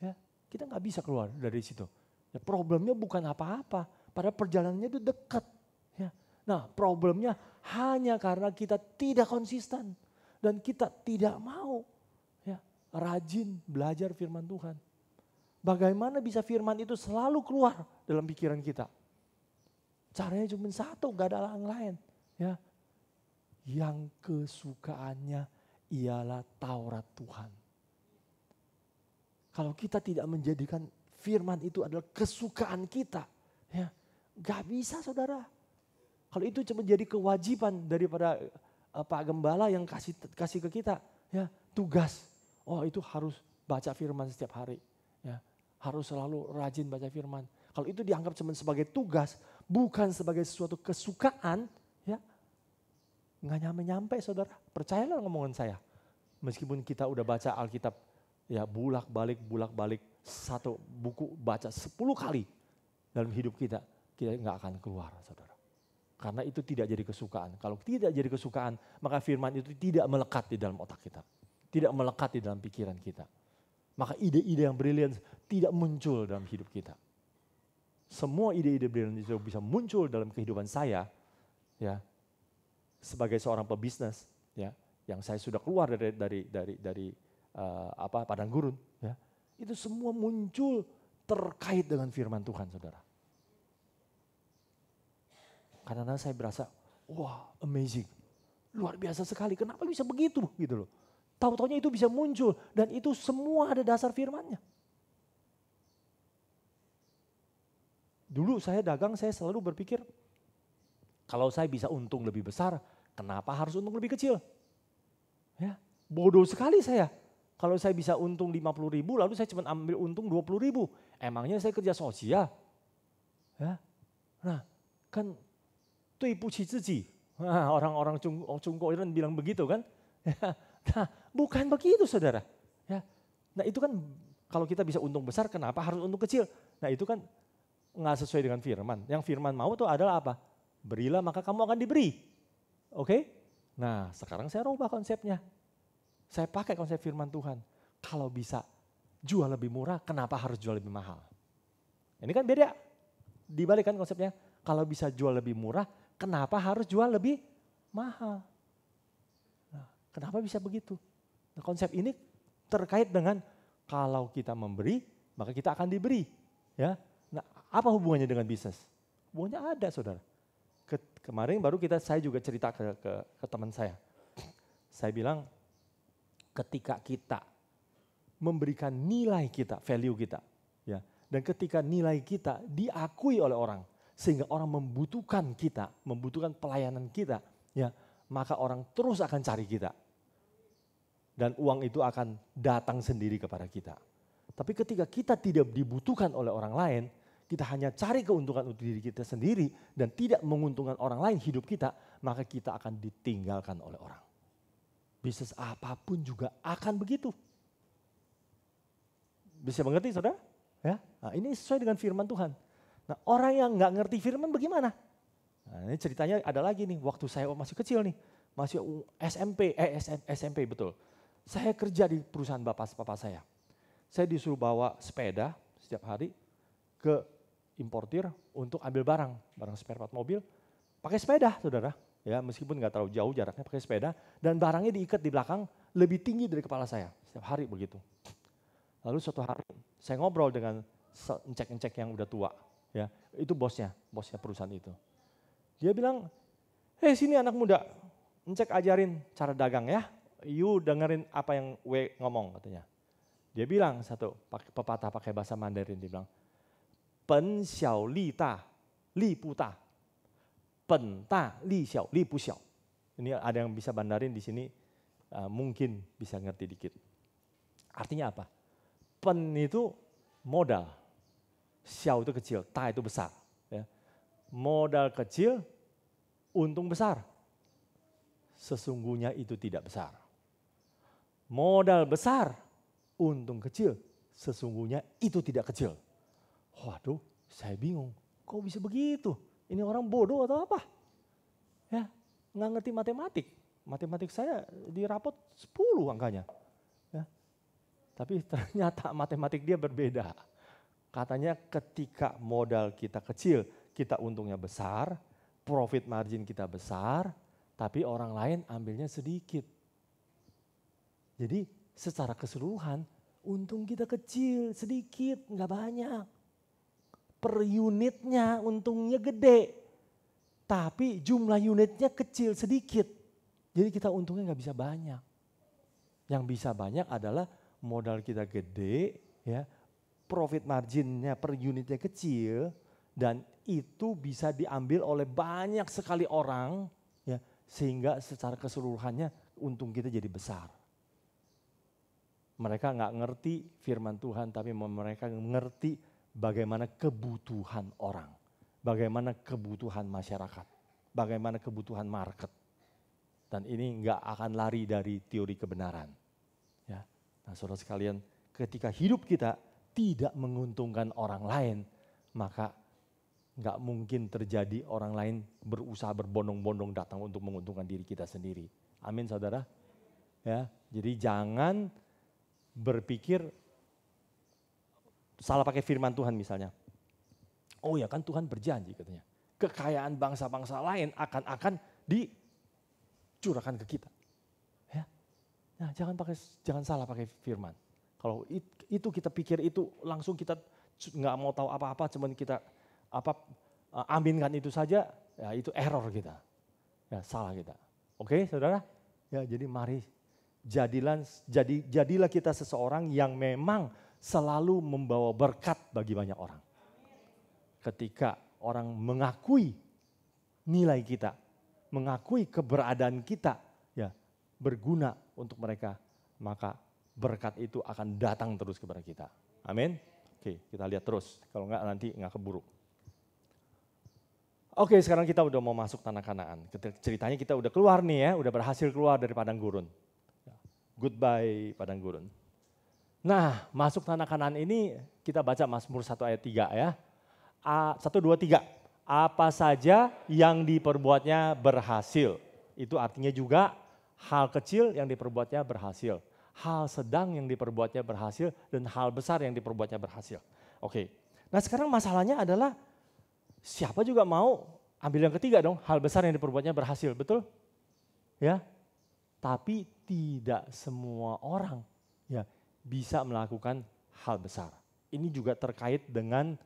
Ya, kita nggak bisa keluar dari situ. Ya, problemnya bukan apa-apa, padahal perjalanannya itu dekat. Ya. Nah problemnya hanya karena kita tidak konsisten. Dan kita tidak mau ya, rajin belajar firman Tuhan. Bagaimana bisa firman itu selalu keluar dalam pikiran kita? Caranya cuma satu, gak ada yang lain. Ya. Yang kesukaannya ialah Taurat Tuhan. Kalau kita tidak menjadikan firman itu adalah kesukaan kita, ya, gak bisa saudara. Kalau itu cuma jadi kewajiban daripada Pak Gembala yang kasih ke kita, ya, tugas. Oh itu harus baca firman setiap hari. Ya. Harus selalu rajin baca firman. Kalau itu dianggap cuma sebagai tugas, bukan sebagai sesuatu kesukaan, ya nggak nyampe-nyampe saudara. Percayalah ngomongan saya. Meskipun kita udah baca Alkitab, ya bulak-balik satu buku baca 10 kali dalam hidup kita nggak akan keluar saudara. Karena itu tidak jadi kesukaan. Kalau tidak jadi kesukaan, maka firman itu tidak melekat di dalam otak kita. Tidak melekat di dalam pikiran kita. Maka ide-ide yang brilian tidak muncul dalam hidup kita. Semua ide-ide brilian itu bisa muncul dalam kehidupan saya, ya, sebagai seorang pebisnis, ya, yang saya sudah keluar dari padang gurun, ya, itu semua muncul terkait dengan firman Tuhan, saudara. Karena saya berasa, wah, amazing, luar biasa sekali. Kenapa bisa begitu, gitu loh? Tahu-taunya itu bisa muncul dan itu semua ada dasar firman-Nya. Dulu saya dagang, saya selalu berpikir, kalau saya bisa untung lebih besar, kenapa harus untung lebih kecil? Ya, bodoh sekali saya. Kalau saya bisa untung 50.000, lalu saya cuma ambil untung 20.000. Emangnya saya kerja sosial? Ya. Nah, kan tuipuci ziji. Orang-orang Cungkoiren bilang begitu kan? Ya. Nah, bukan begitu, saudara. Ya. Nah, itu kan kalau kita bisa untung besar, kenapa harus untung kecil? Nah, itu kan nggak sesuai dengan firman. Yang firman mau itu adalah apa? Berilah maka kamu akan diberi. Oke? Nah, sekarang saya rubah konsepnya. Saya pakai konsep firman Tuhan. Kalau bisa jual lebih murah, kenapa harus jual lebih mahal? Ini kan beda. Dibalik kan konsepnya. Kalau bisa jual lebih murah, kenapa harus jual lebih mahal? Nah, kenapa bisa begitu? Nah, konsep ini terkait dengan kalau kita memberi, maka kita akan diberi. Ya. Nah, apa hubungannya dengan bisnis? Hubungannya ada, saudara. Kemarin baru saya juga cerita ke teman saya. Saya bilang, ketika kita memberikan nilai kita, value kita, ya, dan ketika nilai kita diakui oleh orang, sehingga orang membutuhkan kita, membutuhkan pelayanan kita, ya, maka orang terus akan cari kita. Dan uang itu akan datang sendiri kepada kita. Tapi ketika kita tidak dibutuhkan oleh orang lain, kita hanya cari keuntungan untuk diri kita sendiri dan tidak menguntungkan orang lain hidup kita, maka kita akan ditinggalkan oleh orang. Bisnis apapun juga akan begitu. Bisa mengerti, saudara? Ya, nah, ini sesuai dengan firman Tuhan. Nah, orang yang nggak ngerti firman bagaimana? Nah, ini ceritanya ada lagi nih, waktu saya masih kecil nih, masih SMP betul. Saya kerja di perusahaan bapak saya. Saya disuruh bawa sepeda setiap hari ke importir untuk ambil barang spare part mobil, pakai sepeda, saudara. Ya, meskipun nggak terlalu jauh jaraknya, pakai sepeda, dan barangnya diikat di belakang lebih tinggi dari kepala saya, setiap hari begitu. Lalu suatu hari saya ngobrol dengan encek-encek yang udah tua, ya, itu bosnya perusahaan itu. Dia bilang, hei sini anak muda, encek ajarin cara dagang ya, you dengerin apa yang W ngomong katanya. Dia bilang satu pepatah pakai bahasa Mandarin, dia bilang, pen xiao li ta, li pu ta. Pen ta li xiao li pu xiao. Ini ada yang bisa Mandarin di sini, mungkin bisa ngerti dikit. Artinya apa? Pen itu modal, xiao itu kecil, ta itu besar. Ya. Modal kecil, untung besar. Sesungguhnya itu tidak besar. Modal besar, untung kecil, sesungguhnya itu tidak kecil. Waduh, saya bingung, kok bisa begitu? Ini orang bodoh atau apa? Ya, nggak ngerti matematik. Matematik saya di rapot 10 angkanya. Ya. Tapi ternyata matematik dia berbeda. Katanya ketika modal kita kecil, kita untungnya besar, profit margin kita besar, tapi orang lain ambilnya sedikit. Jadi secara keseluruhan, untung kita kecil, sedikit, nggak banyak. Per unitnya untungnya gede, tapi jumlah unitnya kecil sedikit. Jadi kita untungnya nggak bisa banyak. Yang bisa banyak adalah modal kita gede, ya, profit marginnya per unitnya kecil, dan itu bisa diambil oleh banyak sekali orang, ya, sehingga secara keseluruhannya untung kita jadi besar. Mereka nggak ngerti firman Tuhan, tapi mereka ngerti bagaimana kebutuhan orang, bagaimana kebutuhan masyarakat, bagaimana kebutuhan market. Dan ini nggak akan lari dari teori kebenaran. Ya. Nah, saudara sekalian, ketika hidup kita tidak menguntungkan orang lain, maka nggak mungkin terjadi orang lain berusaha berbondong-bondong datang untuk menguntungkan diri kita sendiri. Amin, saudara. Ya, jadi jangan berpikir salah pakai firman Tuhan misalnya. Oh ya kan Tuhan berjanji katanya, kekayaan bangsa-bangsa lain akan dicurahkan ke kita. Ya. Nah, jangan salah pakai firman. Kalau itu kita pikir itu langsung kita nggak mau tahu apa-apa, cuman kita aminkan itu saja, ya itu error kita. Ya salah kita. Oke, Saudara? Ya, jadi mari jadilah kita seseorang yang memang selalu membawa berkat bagi banyak orang. Ketika orang mengakui nilai kita, mengakui keberadaan kita, ya berguna untuk mereka, maka berkat itu akan datang terus kepada kita. Amin. Oke, kita lihat terus. Kalau enggak nanti enggak keburu. Oke, sekarang kita udah mau masuk tanah Kanaan. Ceritanya kita udah keluar nih ya, udah berhasil keluar dari padang gurun. Goodbye padang gurun. Nah, masuk tanah Kanaan ini kita baca Mazmur 1 ayat 3 ya. 1, 2, 3. Apa saja yang diperbuatnya berhasil. Itu artinya juga hal kecil yang diperbuatnya berhasil. Hal sedang yang diperbuatnya berhasil dan hal besar yang diperbuatnya berhasil. Oke. Nah, sekarang masalahnya adalah siapa juga mau ambil yang ketiga dong, hal besar yang diperbuatnya berhasil, betul? Ya. Tapi tidak semua orang ya bisa melakukan hal besar. Ini juga terkait dengan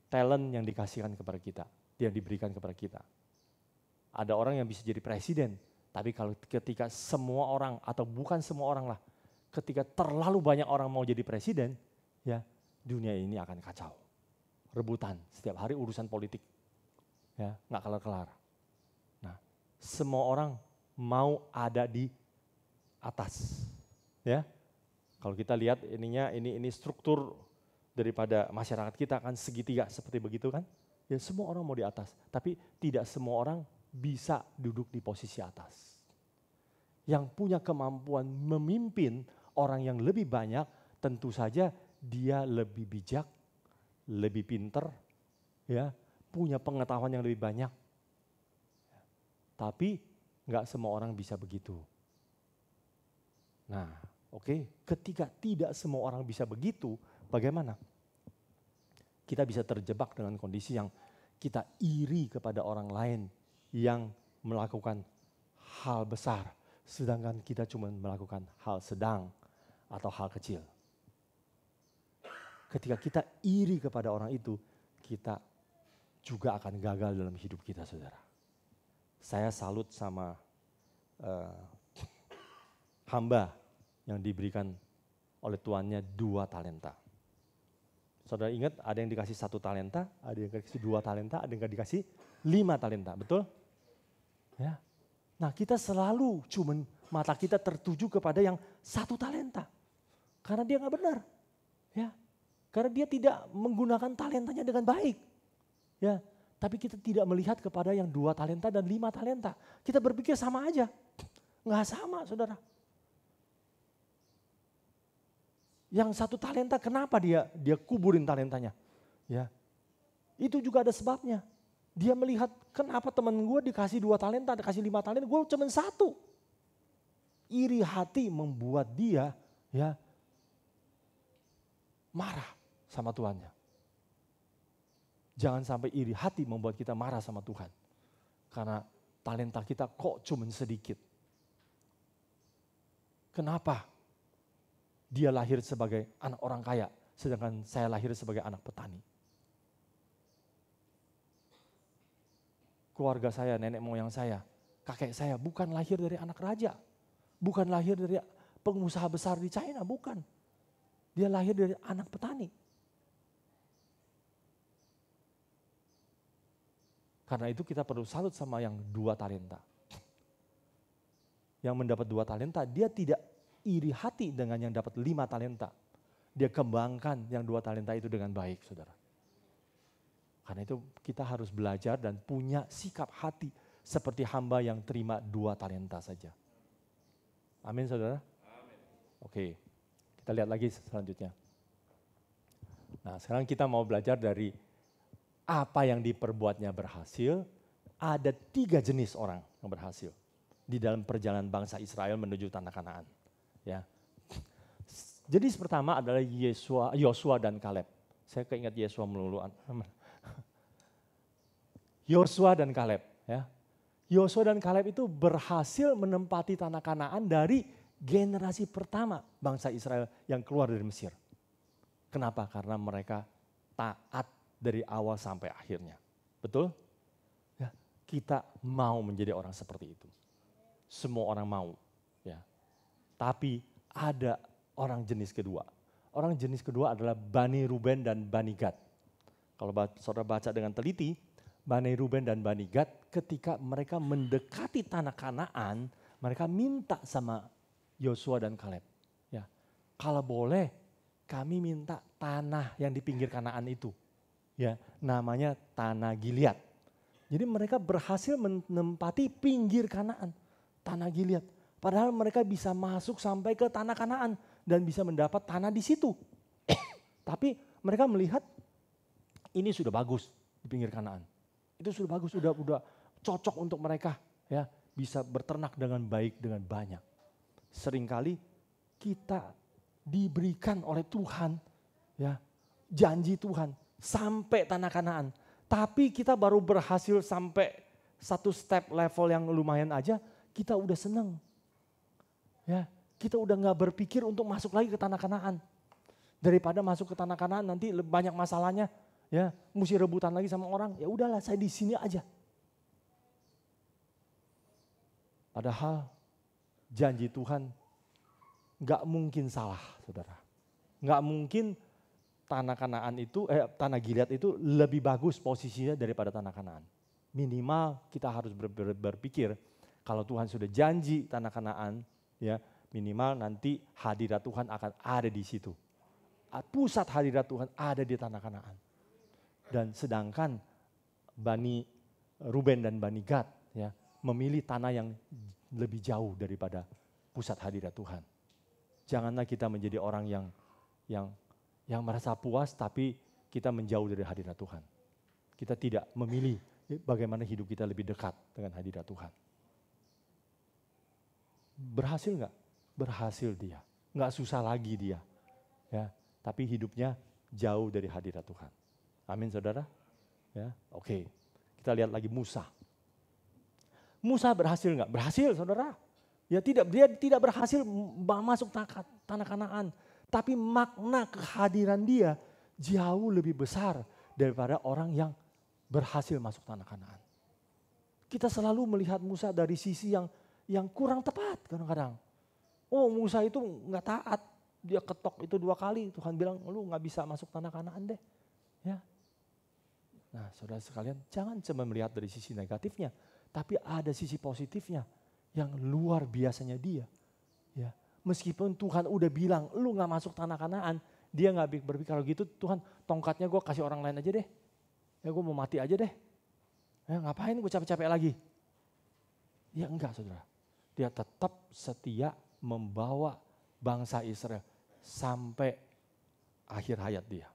talent yang dikasihkan kepada kita, yang diberikan kepada kita. Ada orang yang bisa jadi presiden, tapi kalau ketika semua orang atau bukan semua orang lah, ketika terlalu banyak orang mau jadi presiden, ya dunia ini akan kacau. Rebutan, setiap hari urusan politik, ya nggak kelar-kelar. Nah, semua orang mau ada di atas, ya. Kalau kita lihat ini struktur daripada masyarakat kita kan segitiga seperti begitu kan. Ya semua orang mau di atas, tapi tidak semua orang bisa duduk di posisi atas. Yang punya kemampuan memimpin orang yang lebih banyak, tentu saja dia lebih bijak, lebih pinter, ya, punya pengetahuan yang lebih banyak. Tapi nggak semua orang bisa begitu. Nah, oke, ketika tidak semua orang bisa begitu, bagaimana? Kita bisa terjebak dengan kondisi yang kita iri kepada orang lain yang melakukan hal besar, sedangkan kita cuma melakukan hal sedang atau hal kecil. Ketika kita iri kepada orang itu, kita juga akan gagal dalam hidup kita, saudara. Saya salut sama hamba yang diberikan oleh tuannya 2 talenta. Saudara ingat ada yang dikasih 1 talenta, ada yang dikasih 2 talenta, ada yang dikasih 5 talenta, betul? Ya. Nah kita selalu cuman mata kita tertuju kepada yang 1 talenta. Karena dia nggak benar. Ya. Karena dia tidak menggunakan talentanya dengan baik. Ya. Tapi kita tidak melihat kepada yang 2 talenta dan 5 talenta. Kita berpikir sama aja. Nggak sama, saudara. Yang 1 talenta kenapa dia kuburin talentanya? Ya, itu juga ada sebabnya. Dia melihat kenapa teman gue dikasih 2 talenta, dikasih 5 talenta, gue cuma 1. Iri hati membuat dia ya marah sama Tuhannya. Jangan sampai iri hati membuat kita marah sama Tuhan. Karena talenta kita kok cuma sedikit. Kenapa? Dia lahir sebagai anak orang kaya, sedangkan saya lahir sebagai anak petani. Keluarga saya, nenek moyang saya, kakek saya bukan lahir dari anak raja. Bukan lahir dari pengusaha besar di China, bukan. Dia lahir dari anak petani. Karena itu kita perlu salut sama yang 2 talenta. Yang mendapat 2 talenta, dia tidak iri hati dengan yang dapat 5 talenta. Dia kembangkan yang 2 talenta itu dengan baik, saudara. Karena itu kita harus belajar dan punya sikap hati seperti hamba yang terima 2 talenta saja. Amin, saudara? Amin. Oke, kita lihat lagi selanjutnya. Nah, sekarang kita mau belajar dari apa yang diperbuatnya berhasil. Ada 3 jenis orang yang berhasil di dalam perjalanan bangsa Israel menuju tanah Kanaan. Ya. Jadi pertama adalah Yosua dan Kaleb. Saya keingat Yosua melulu. Yosua dan Kaleb. Ya. Yosua dan Kaleb itu berhasil menempati tanah Kanaan dari generasi pertama bangsa Israel yang keluar dari Mesir. Kenapa? Karena mereka taat dari awal sampai akhirnya. Betul? Ya, kita mau menjadi orang seperti itu. Semua orang mau. Ya. Tapi ada orang jenis kedua. Orang jenis kedua adalah Bani Ruben dan Bani Gad. Kalau saudara baca dengan teliti, Bani Ruben dan Bani Gad ketika mereka mendekati tanah Kanaan, mereka minta sama Yosua dan Kaleb. Ya, kalau boleh kami minta tanah yang di pinggir Kanaan itu. Ya, namanya tanah Gilead. Jadi mereka berhasil menempati pinggir Kanaan, tanah Gilead. Padahal mereka bisa masuk sampai ke tanah Kanaan dan bisa mendapat tanah di situ. Tapi mereka melihat ini sudah bagus di pinggir Kanaan. Itu sudah bagus, sudah cocok untuk mereka, ya, bisa berternak dengan baik, dengan banyak. Seringkali kita diberikan oleh Tuhan, ya, janji Tuhan sampai tanah Kanaan. Tapi kita baru berhasil sampai satu step level yang lumayan aja, kita udah seneng. Ya, kita udah gak berpikir untuk masuk lagi ke tanah Kanaan. Daripada masuk ke tanah Kanaan nanti banyak masalahnya, ya, mesti rebutan lagi sama orang. Ya udahlah, saya di sini aja. Padahal janji Tuhan gak mungkin salah, saudara. Gak mungkin tanah Kanaan itu, tanah Gilead itu lebih bagus posisinya daripada tanah Kanaan. Minimal kita harus berpikir kalau Tuhan sudah janji tanah Kanaan, ya, minimal nanti hadirat Tuhan akan ada di situ. Pusat hadirat Tuhan ada di tanah Kanaan. Dan sedangkan Bani Ruben dan Bani Gad, ya, memilih tanah yang lebih jauh daripada pusat hadirat Tuhan. Janganlah kita menjadi orang yang merasa puas tapi kita menjauh dari hadirat Tuhan. Kita tidak memilih bagaimana hidup kita lebih dekat dengan hadirat Tuhan. Berhasil nggak? Berhasil dia. Nggak susah lagi dia. Ya, tapi hidupnya jauh dari hadirat Tuhan. Amin, saudara. Ya, oke. Kita lihat lagi Musa. Musa berhasil nggak? Berhasil, saudara. Ya, dia tidak berhasil masuk tanah Kanaan. Tapi makna kehadiran dia jauh lebih besar daripada orang yang berhasil masuk tanah Kanaan. Kita selalu melihat Musa dari sisi yang kurang tepat kadang-kadang. Oh, Musa itu nggak taat. Dia ketok itu 2 kali. Tuhan bilang, lu nggak bisa masuk tanah Kanaan deh. Ya. Nah, saudara sekalian, jangan cuma melihat dari sisi negatifnya, tapi ada sisi positifnya yang luar biasanya dia. Ya, meskipun Tuhan udah bilang, lu nggak masuk tanah Kanaan, dia nggak berpikir kalau gitu, Tuhan tongkatnya gue kasih orang lain aja deh. Ya, gue mau mati aja deh. Ya, ngapain gue capek-capek lagi? Ya enggak, saudara. Dia tetap setia membawa bangsa Israel sampai akhir hayat dia.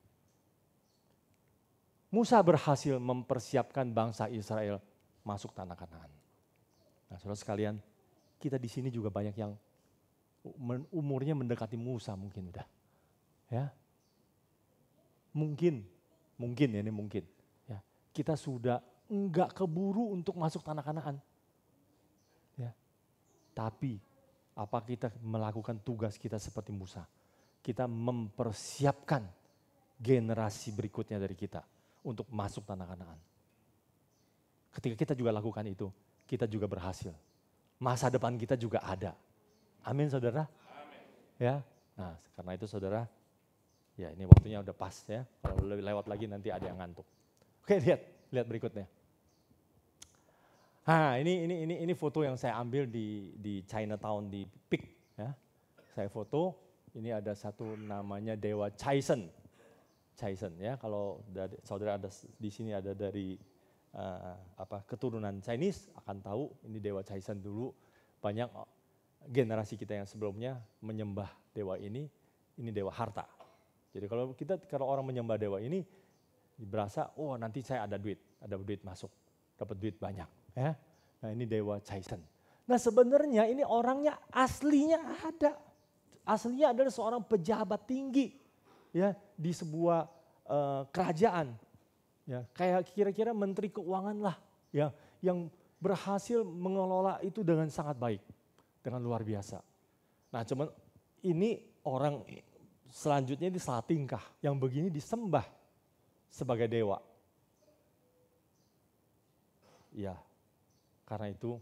Musa berhasil mempersiapkan bangsa Israel masuk tanah Kanaan. Nah, saudara sekalian, kita di sini juga banyak yang umurnya mendekati Musa mungkin udah. Ya. Mungkin ya ini mungkin. Ya. Kita sudah enggak keburu untuk masuk tanah Kanaan. Ya. Tapi apa kita melakukan tugas kita seperti Musa? Kita mempersiapkan generasi berikutnya dari kita untuk masuk tanah Kanaan. Ketika kita juga lakukan itu, kita juga berhasil. Masa depan kita juga ada. Amin, saudara. Amin. Ya, nah karena itu saudara, ya ini waktunya udah pas ya. Kalau lebih lewat lagi nanti ada yang ngantuk. Oke, lihat berikutnya. Nah, ini foto yang saya ambil di Chinatown di Peak. Ya. Saya foto, ini ada satu namanya Dewa Chaisen. Ya, kalau saudara ada di sini ada dari keturunan Chinese akan tahu ini Dewa Chaisen dulu. Banyak generasi kita yang sebelumnya menyembah dewa ini dewa harta. Jadi kalau orang menyembah dewa ini berasa, oh nanti saya ada duit masuk, dapat duit banyak. Ya. Nah ini Dewa Chaisen. Nah sebenarnya ini orangnya aslinya ada. Aslinya adalah seorang pejabat tinggi ya di sebuah kerajaan. Ya, kayak kira-kira menteri keuangan lah ya, yang berhasil mengelola itu dengan sangat baik, dengan luar biasa. Nah cuman ini orang selanjutnya ini salah tingkah. Yang begini disembah sebagai dewa. Ya, karena itu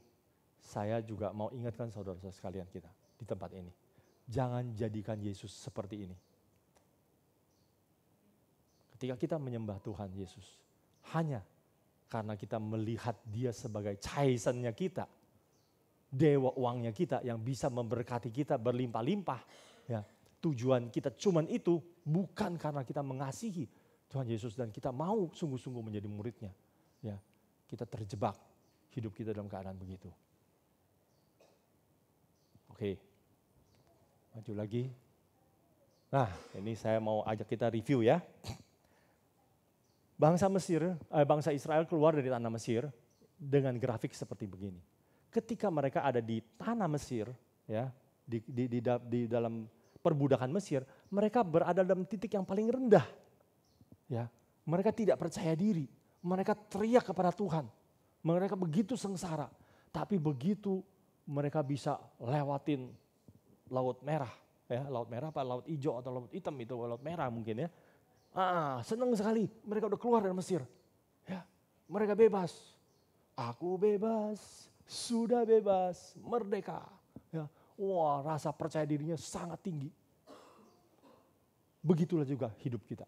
saya juga mau ingatkan saudara-saudara sekalian kita di tempat ini. Jangan jadikan Yesus seperti ini. Ketika kita menyembah Tuhan Yesus, hanya karena kita melihat dia sebagai caisannya kita, dewa uangnya kita yang bisa memberkati kita berlimpah-limpah. Ya, tujuan kita cuman itu, bukan karena kita mengasihi Tuhan Yesus dan kita mau sungguh-sungguh menjadi muridnya. Ya, kita terjebak hidup kita dalam keadaan begitu. Oke, maju lagi. Nah, ini saya mau ajak kita review ya. Bangsa Israel keluar dari tanah Mesir dengan grafik seperti begini. Ketika mereka ada di tanah Mesir, ya, di dalam perbudakan Mesir, mereka berada dalam titik yang paling rendah. Ya, mereka tidak percaya diri, mereka teriak kepada Tuhan, mereka begitu sengsara. Tapi begitu mereka bisa lewatin Laut Merah, ya, Laut Merah apa Laut Hijau atau Laut Hitam itu Laut Merah mungkin ya. Senang sekali mereka udah keluar dari Mesir. Ya, mereka bebas. Aku bebas, sudah bebas, merdeka. Ya, wah, rasa percaya dirinya sangat tinggi. Begitulah juga hidup kita.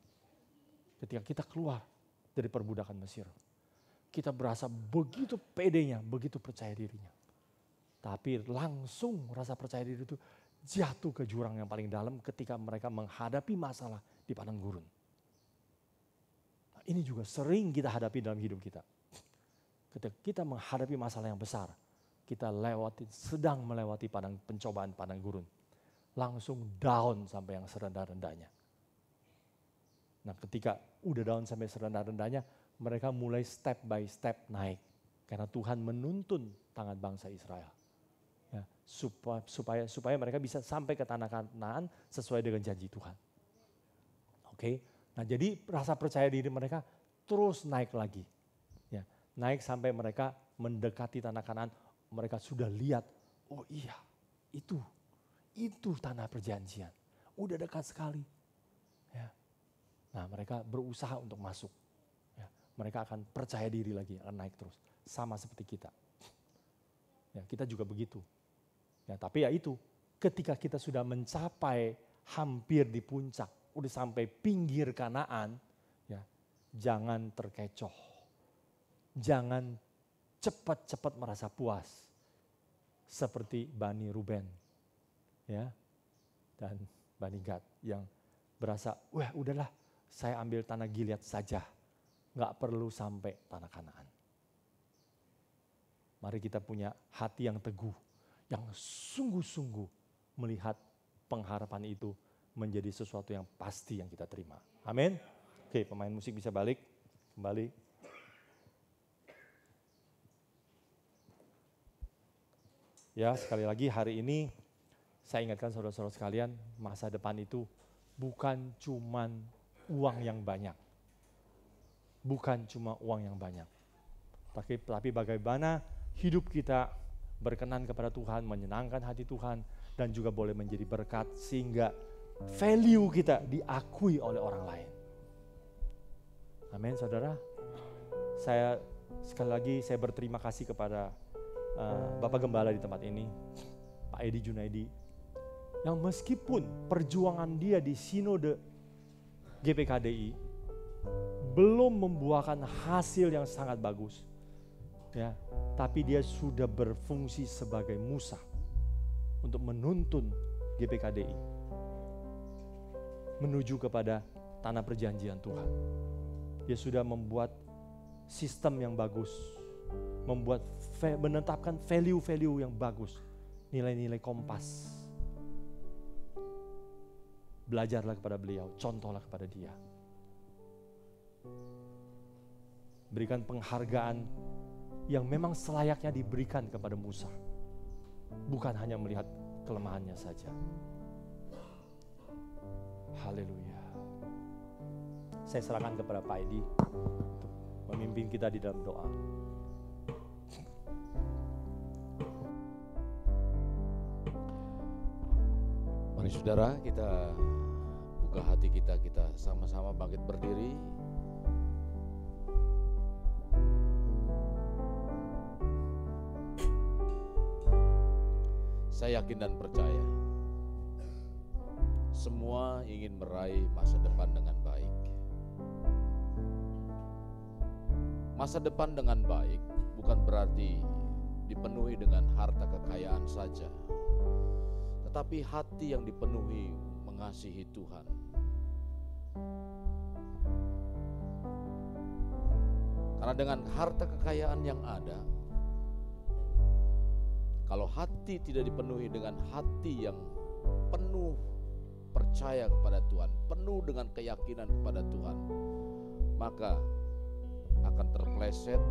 Ketika kita keluar dari perbudakan Mesir, kita berasa begitu pedenya, begitu percaya dirinya. Tapi langsung rasa percaya diri itu jatuh ke jurang yang paling dalam ketika mereka menghadapi masalah di padang gurun. Ini juga sering kita hadapi dalam hidup kita. Ketika kita menghadapi masalah yang besar, kita sedang melewati pencobaan padang gurun. Langsung down sampai yang serendah-rendahnya. Nah, ketika udah down sampai serendah-rendahnya, mereka mulai step by step naik. Karena Tuhan menuntun tangan bangsa Israel. Ya, supaya mereka bisa sampai ke tanah Kanaan sesuai dengan janji Tuhan. Oke. Nah, jadi rasa percaya diri mereka terus naik lagi. Ya, naik sampai mereka mendekati tanah Kanaan, mereka sudah lihat, oh iya, itu tanah perjanjian. Udah dekat sekali. Ya. Nah, mereka berusaha untuk masuk. Ya, mereka akan percaya diri lagi, akan naik terus. Sama seperti kita. Ya, kita juga begitu. Ya, tapi ya itu, ketika kita sudah mencapai hampir di puncak, udah sampai pinggir Kanaan, ya, jangan terkecoh. Jangan cepat-cepat merasa puas. Seperti Bani Ruben, ya, dan Bani Gad yang berasa, wah udahlah saya ambil tanah Gilead saja. Gak perlu sampai tanah Kanaan. Mari kita punya hati yang teguh, yang sungguh-sungguh melihat pengharapan itu menjadi sesuatu yang pasti yang kita terima. Amin. Oke, pemain musik bisa balik kembali. Ya, sekali lagi hari ini saya ingatkan saudara-saudara sekalian, masa depan itu bukan cuman uang yang banyak. Bukan cuma uang yang banyak. Tapi bagaimana hidup kita berkenan kepada Tuhan, menyenangkan hati Tuhan, dan juga boleh menjadi berkat sehingga value kita diakui oleh orang lain. Amin, saudara. Sekali lagi saya berterima kasih kepada Bapak Gembala di tempat ini, Pak Edi Junaidi, yang meskipun perjuangan dia di Sinode GPKDI belum membuahkan hasil yang sangat bagus, ya, tapi dia sudah berfungsi sebagai Musa untuk menuntun GPKDI menuju kepada tanah perjanjian Tuhan. Dia sudah membuat sistem yang bagus, menetapkan value-value yang bagus, nilai-nilai Kompas. Belajarlah kepada beliau, contohlah kepada dia. Berikan penghargaan yang memang selayaknya diberikan kepada Musa. Bukan hanya melihat kelemahannya saja. Haleluya. Saya serahkan kepada Pak Edi untuk memimpin kita di dalam doa. Mari saudara, kita buka hati kita, kita sama-sama bangkit berdiri. Saya yakin dan percaya semua ingin meraih masa depan dengan baik. Masa depan dengan baik bukan berarti dipenuhi dengan harta kekayaan saja, tetapi hati yang dipenuhi mengasihi Tuhan. Karena dengan harta kekayaan yang ada, kalau hati tidak dipenuhi dengan hati yang penuh percaya kepada Tuhan, penuh dengan keyakinan kepada Tuhan, maka akan terpleset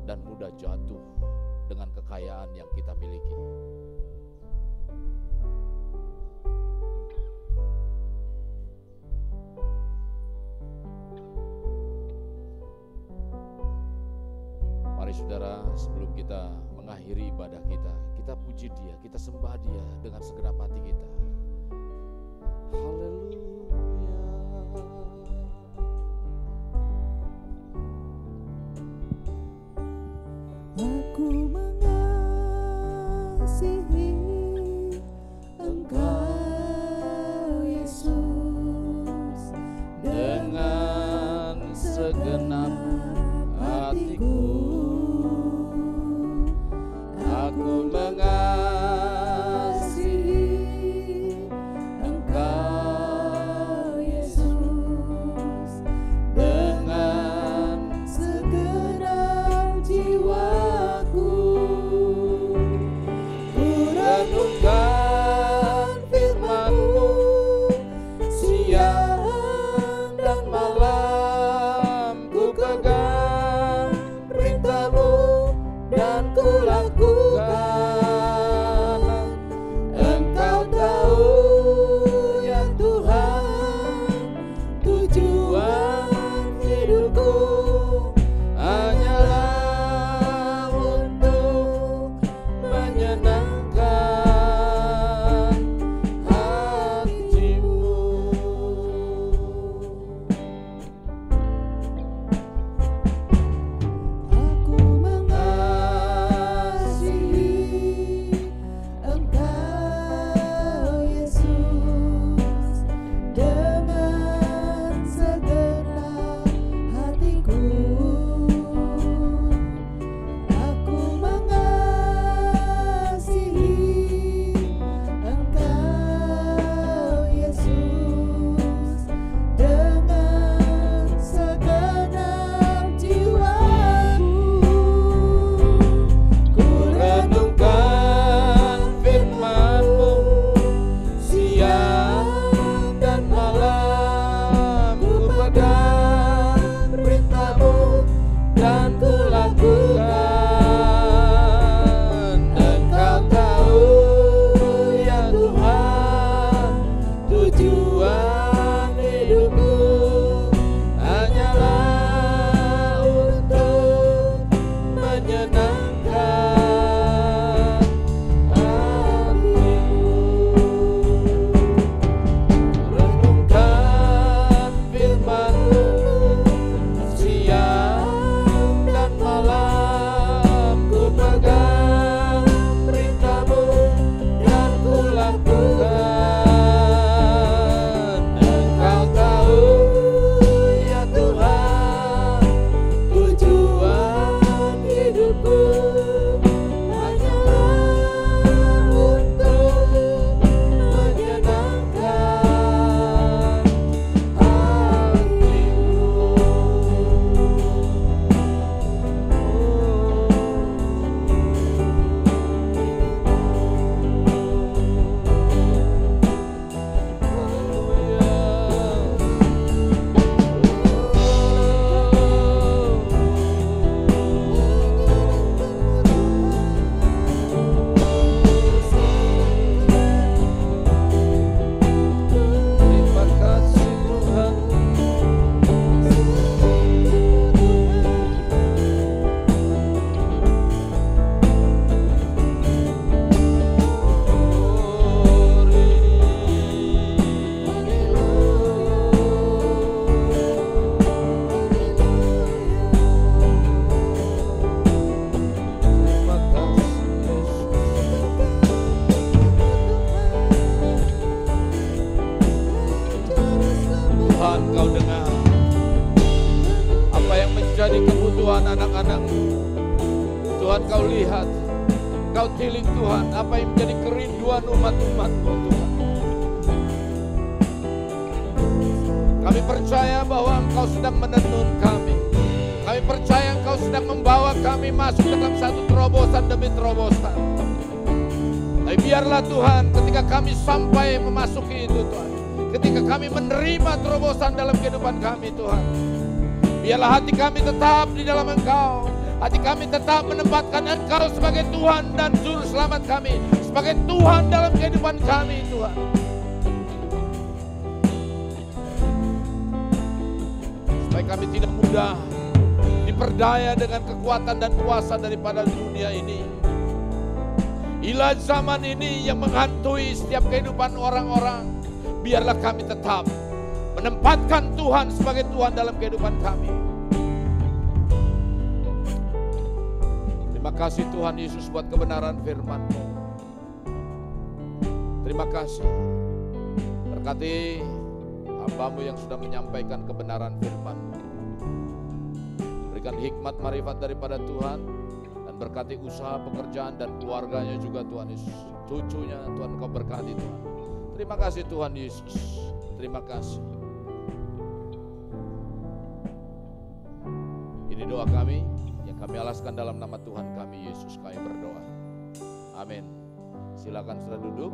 dan mudah jatuh dengan kekayaan yang kita miliki. Mari saudara, sebelum kita mengakhiri ibadah kita, kita puji Dia, kita sembah Dia dengan segenap hati kita. Haleluya. Aku mengasihi Engkau Yesus Dengan segenap hatiku, aku mengasihi Engkau Tuhan Kau dengar apa yang menjadi kebutuhan anak-anak-Mu. Tuhan Kau lihat, Kau tilik Tuhan apa yang menjadi kerinduan umat-umat-Mu Tuhan. Kami percaya bahwa Engkau sedang menuntun kami. Kami percaya Engkau sedang membawa kami masuk dalam satu terobosan demi terobosan. Tapi biarlah Tuhan ketika kami sampai memasuki itu Tuhan, ketika kami menerima terobosan dalam kehidupan kami Tuhan, biarlah hati kami tetap di dalam Engkau. Hati kami tetap menempatkan Engkau sebagai Tuhan dan Juru Selamat kami, sebagai Tuhan dalam kehidupan kami Tuhan. Supaya kami tidak mudah diperdaya dengan kekuatan dan kuasa daripada dunia ini. Ila zaman ini yang menghantui setiap kehidupan orang-orang, biarlah kami tetap menempatkan Tuhan sebagai Tuhan dalam kehidupan kami. Terima kasih Tuhan Yesus buat kebenaran firman-Mu. Terima kasih. Berkati hamba-Mu yang sudah menyampaikan kebenaran firman-Mu. Berikan hikmat marifat daripada Tuhan. Dan berkati usaha pekerjaan dan keluarganya juga Tuhan Yesus. Cucunya Tuhan Kau berkati Tuhan. Terima kasih Tuhan Yesus. Terima kasih. Ini doa kami. Kami alaskan dalam nama Tuhan kami Yesus kami berdoa. Amin. Silakan sudah duduk.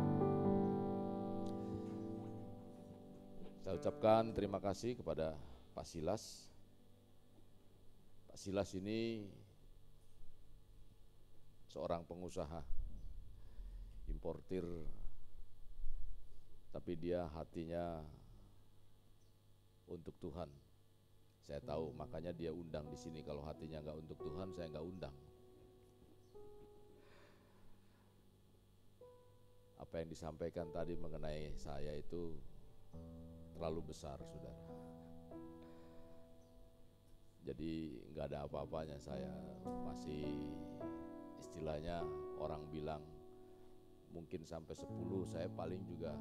Saya ucapkan terima kasih kepada Pak Silas. Pak Silas ini seorang pengusaha importir, tapi dia hatinya untuk Tuhan. Saya tahu, makanya dia undang di sini. Kalau hatinya nggak untuk Tuhan, saya nggak undang. Apa yang disampaikan tadi mengenai saya itu terlalu besar, saudara. Jadi nggak ada apa-apanya. Saya masih istilahnya orang bilang mungkin sampai 10, saya paling juga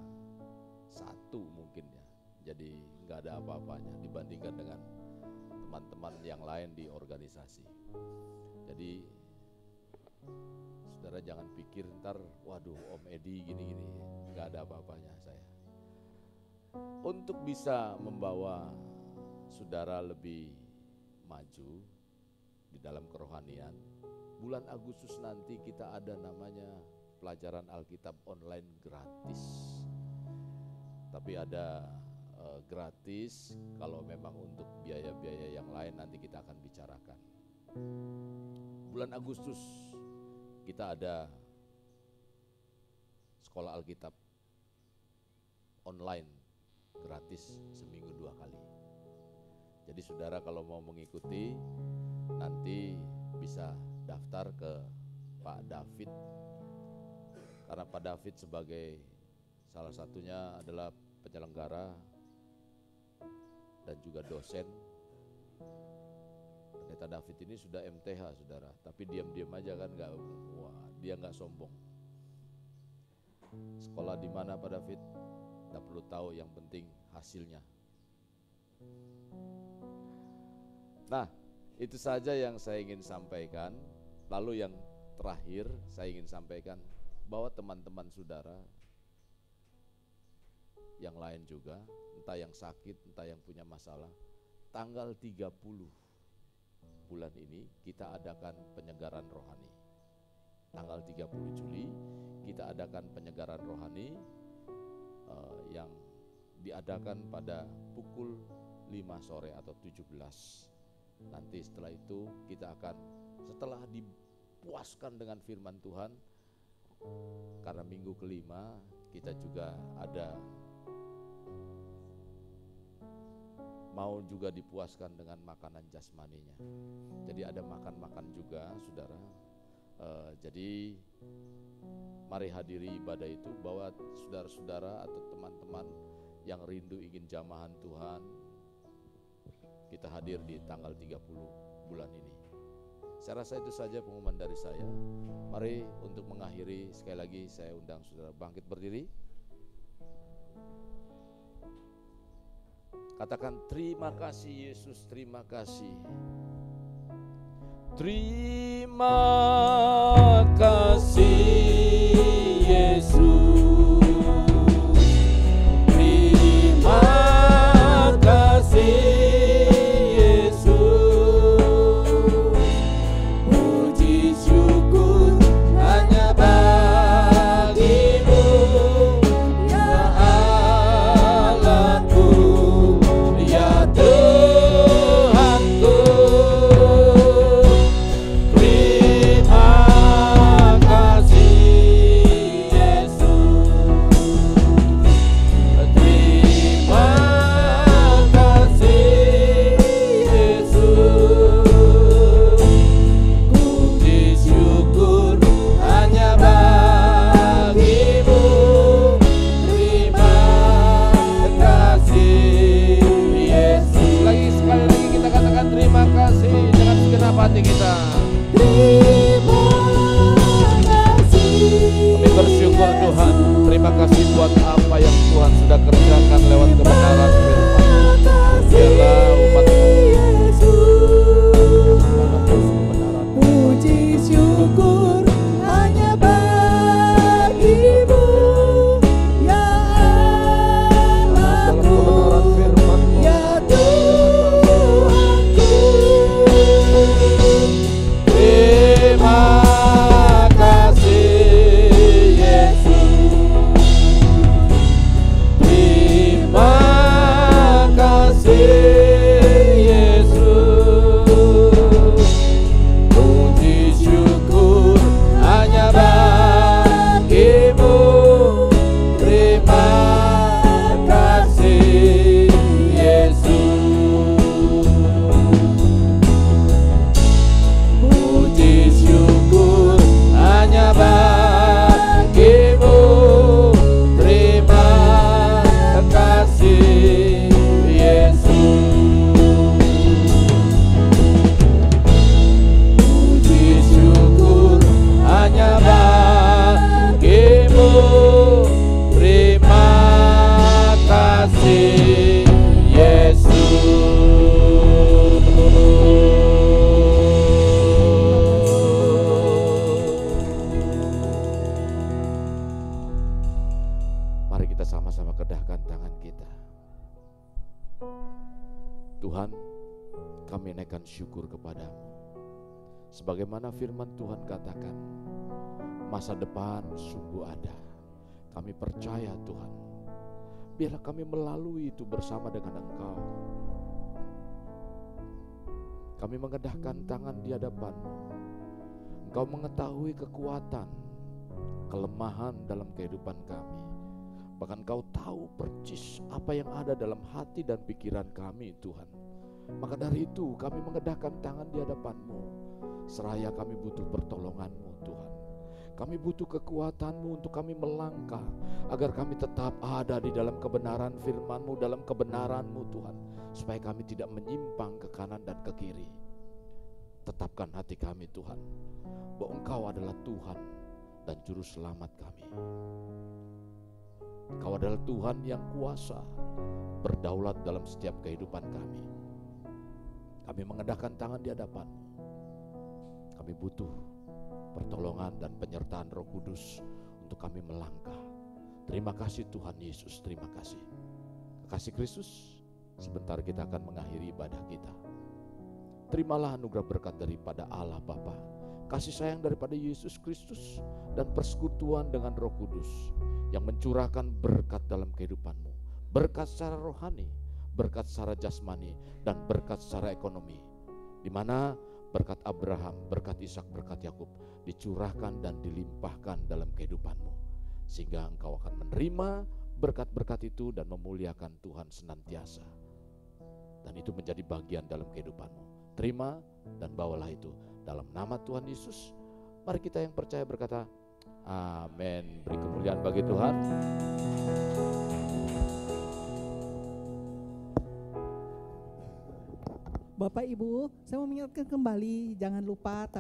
1 mungkin ya. Jadi nggak ada apa-apanya dibandingkan dengan teman-teman yang lain di organisasi. Jadi saudara jangan pikir ntar waduh Om Edi gini-gini, nggak ada apa-apanya saya. Untuk bisa membawa saudara lebih maju di dalam kerohanian, bulan Agustus nanti kita ada namanya pelajaran Alkitab online gratis. Tapi ada gratis, kalau memang untuk biaya-biaya yang lain nanti kita akan bicarakan. Bulan Agustus kita ada sekolah Alkitab online gratis seminggu 2 kali. Jadi saudara kalau mau mengikuti nanti bisa daftar ke Pak David, karena Pak David sebagai salah satunya adalah penyelenggara dan juga dosen. Pendeta David ini sudah MTH saudara, tapi diam-diam aja kan dia nggak sombong. Sekolah di mana Pak David? Nggak perlu tahu, yang penting hasilnya. Nah, itu saja yang saya ingin sampaikan. Lalu yang terakhir saya ingin sampaikan bahwa teman-teman saudara yang lain juga, entah yang sakit, entah yang punya masalah, tanggal 30 bulan ini kita adakan penyegaran rohani. Tanggal 30 Juli kita adakan penyegaran rohani yang diadakan pada pukul 5 sore atau 17. Nanti setelah itu kita akan, setelah dipuaskan dengan firman Tuhan, karena minggu kelima kita juga ada mau juga dipuaskan dengan makanan jasmaninya. Jadi ada makan-makan juga saudara. Jadi mari hadiri ibadah itu, bawa saudara-saudara atau teman-teman yang rindu ingin jamahan Tuhan. Kita hadir di tanggal 30 bulan ini. Saya rasa itu saja pengumuman dari saya. Mari untuk mengakhiri, sekali lagi saya undang saudara bangkit berdiri. Katakan terima kasih Yesus, terima kasih. Terima kasih Yesus. Terima kasih Yesus. Puji syukur hanya bagimu, ya Allahku, ya Tuhanku. Terima kasih Yesus. Terima kasih Yesus. Puji syukur hanya bagimu. Terima kasih Yesus. Sekali lagi kita katakan terima kasih dengan segenap hati kita. Terima kasih. Kami bersyukur Tuhan. Terima kasih buat apa yang Tuhan sudah kerjakan lewat kebenaran firman. Biarlah umat-Mu menebus kebenaran. Puji syukur hanya bagimu, ya Dalam Allahku, kebenaran firman-Mu. ya Tuhanku. Terima kasih Yesus. Terima kasih Yesus. Puji syukur hanya bagimu. Terima kasih Yesus. Puji syukur hanya bagimu. Terima kasih Yesus. Puji syukur hanya bagimu. Terima kasih Yesus. Mari kita sama-sama kedahkan tangan kita. Tuhan, kami naikkan syukur kepadamu. Sebagaimana firman Tuhan katakan, masa depan sungguh ada. Kami percaya Tuhan. Biarlah kami melalui itu bersama dengan Engkau. Kami mengedahkan tangan di hadapan-Mu. Engkau mengetahui kekuatan, kelemahan dalam kehidupan kami. Bahkan Engkau tahu persis apa yang ada dalam hati dan pikiran kami Tuhan. Maka dari itu kami mengedahkan tangan di hadapan-Mu. Seraya kami butuh pertolongan-Mu Tuhan. Kami butuh kekuatan-Mu untuk kami melangkah, agar kami tetap ada di dalam kebenaran firman-Mu, dalam kebenaran-Mu Tuhan. Supaya kami tidak menyimpang ke kanan dan ke kiri. Tetapkan hati kami Tuhan, bahwa Engkau adalah Tuhan dan Juru Selamat kami. Engkau adalah Tuhan yang kuasa berdaulat dalam setiap kehidupan kami. Kami mengedahkan tangan di hadapan-Mu. Kami butuh pertolongan dan penyertaan Roh Kudus untuk kami melangkah. Terima kasih Tuhan Yesus, terima kasih. Kasih Kristus, sebentar kita akan mengakhiri ibadah kita. Terimalah anugerah berkat daripada Allah Bapa, kasih sayang daripada Yesus Kristus, dan persekutuan dengan Roh Kudus yang mencurahkan berkat dalam kehidupanmu. Berkat secara rohani, berkat secara jasmani, dan berkat secara ekonomi. Di mana berkat Abraham, berkat Ishak, berkat Yakub dicurahkan dan dilimpahkan dalam kehidupanmu. Sehingga engkau akan menerima berkat-berkat itu dan memuliakan Tuhan senantiasa. Dan itu menjadi bagian dalam kehidupanmu. Terima dan bawalah itu dalam nama Tuhan Yesus. Mari kita yang percaya berkata, amin. Beri kemuliaan bagi Tuhan. Bapak Ibu, saya mau mengingatkan kembali, jangan lupa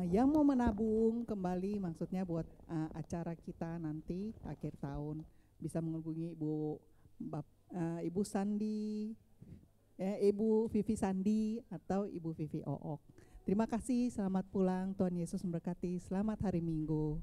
yang mau menabung kembali, maksudnya buat acara kita nanti akhir tahun bisa menghubungi Ibu Sandi ya, Ibu Vivi Sandi atau Ibu Vivi Ook. Terima kasih, selamat pulang, Tuhan Yesus memberkati, selamat hari Minggu.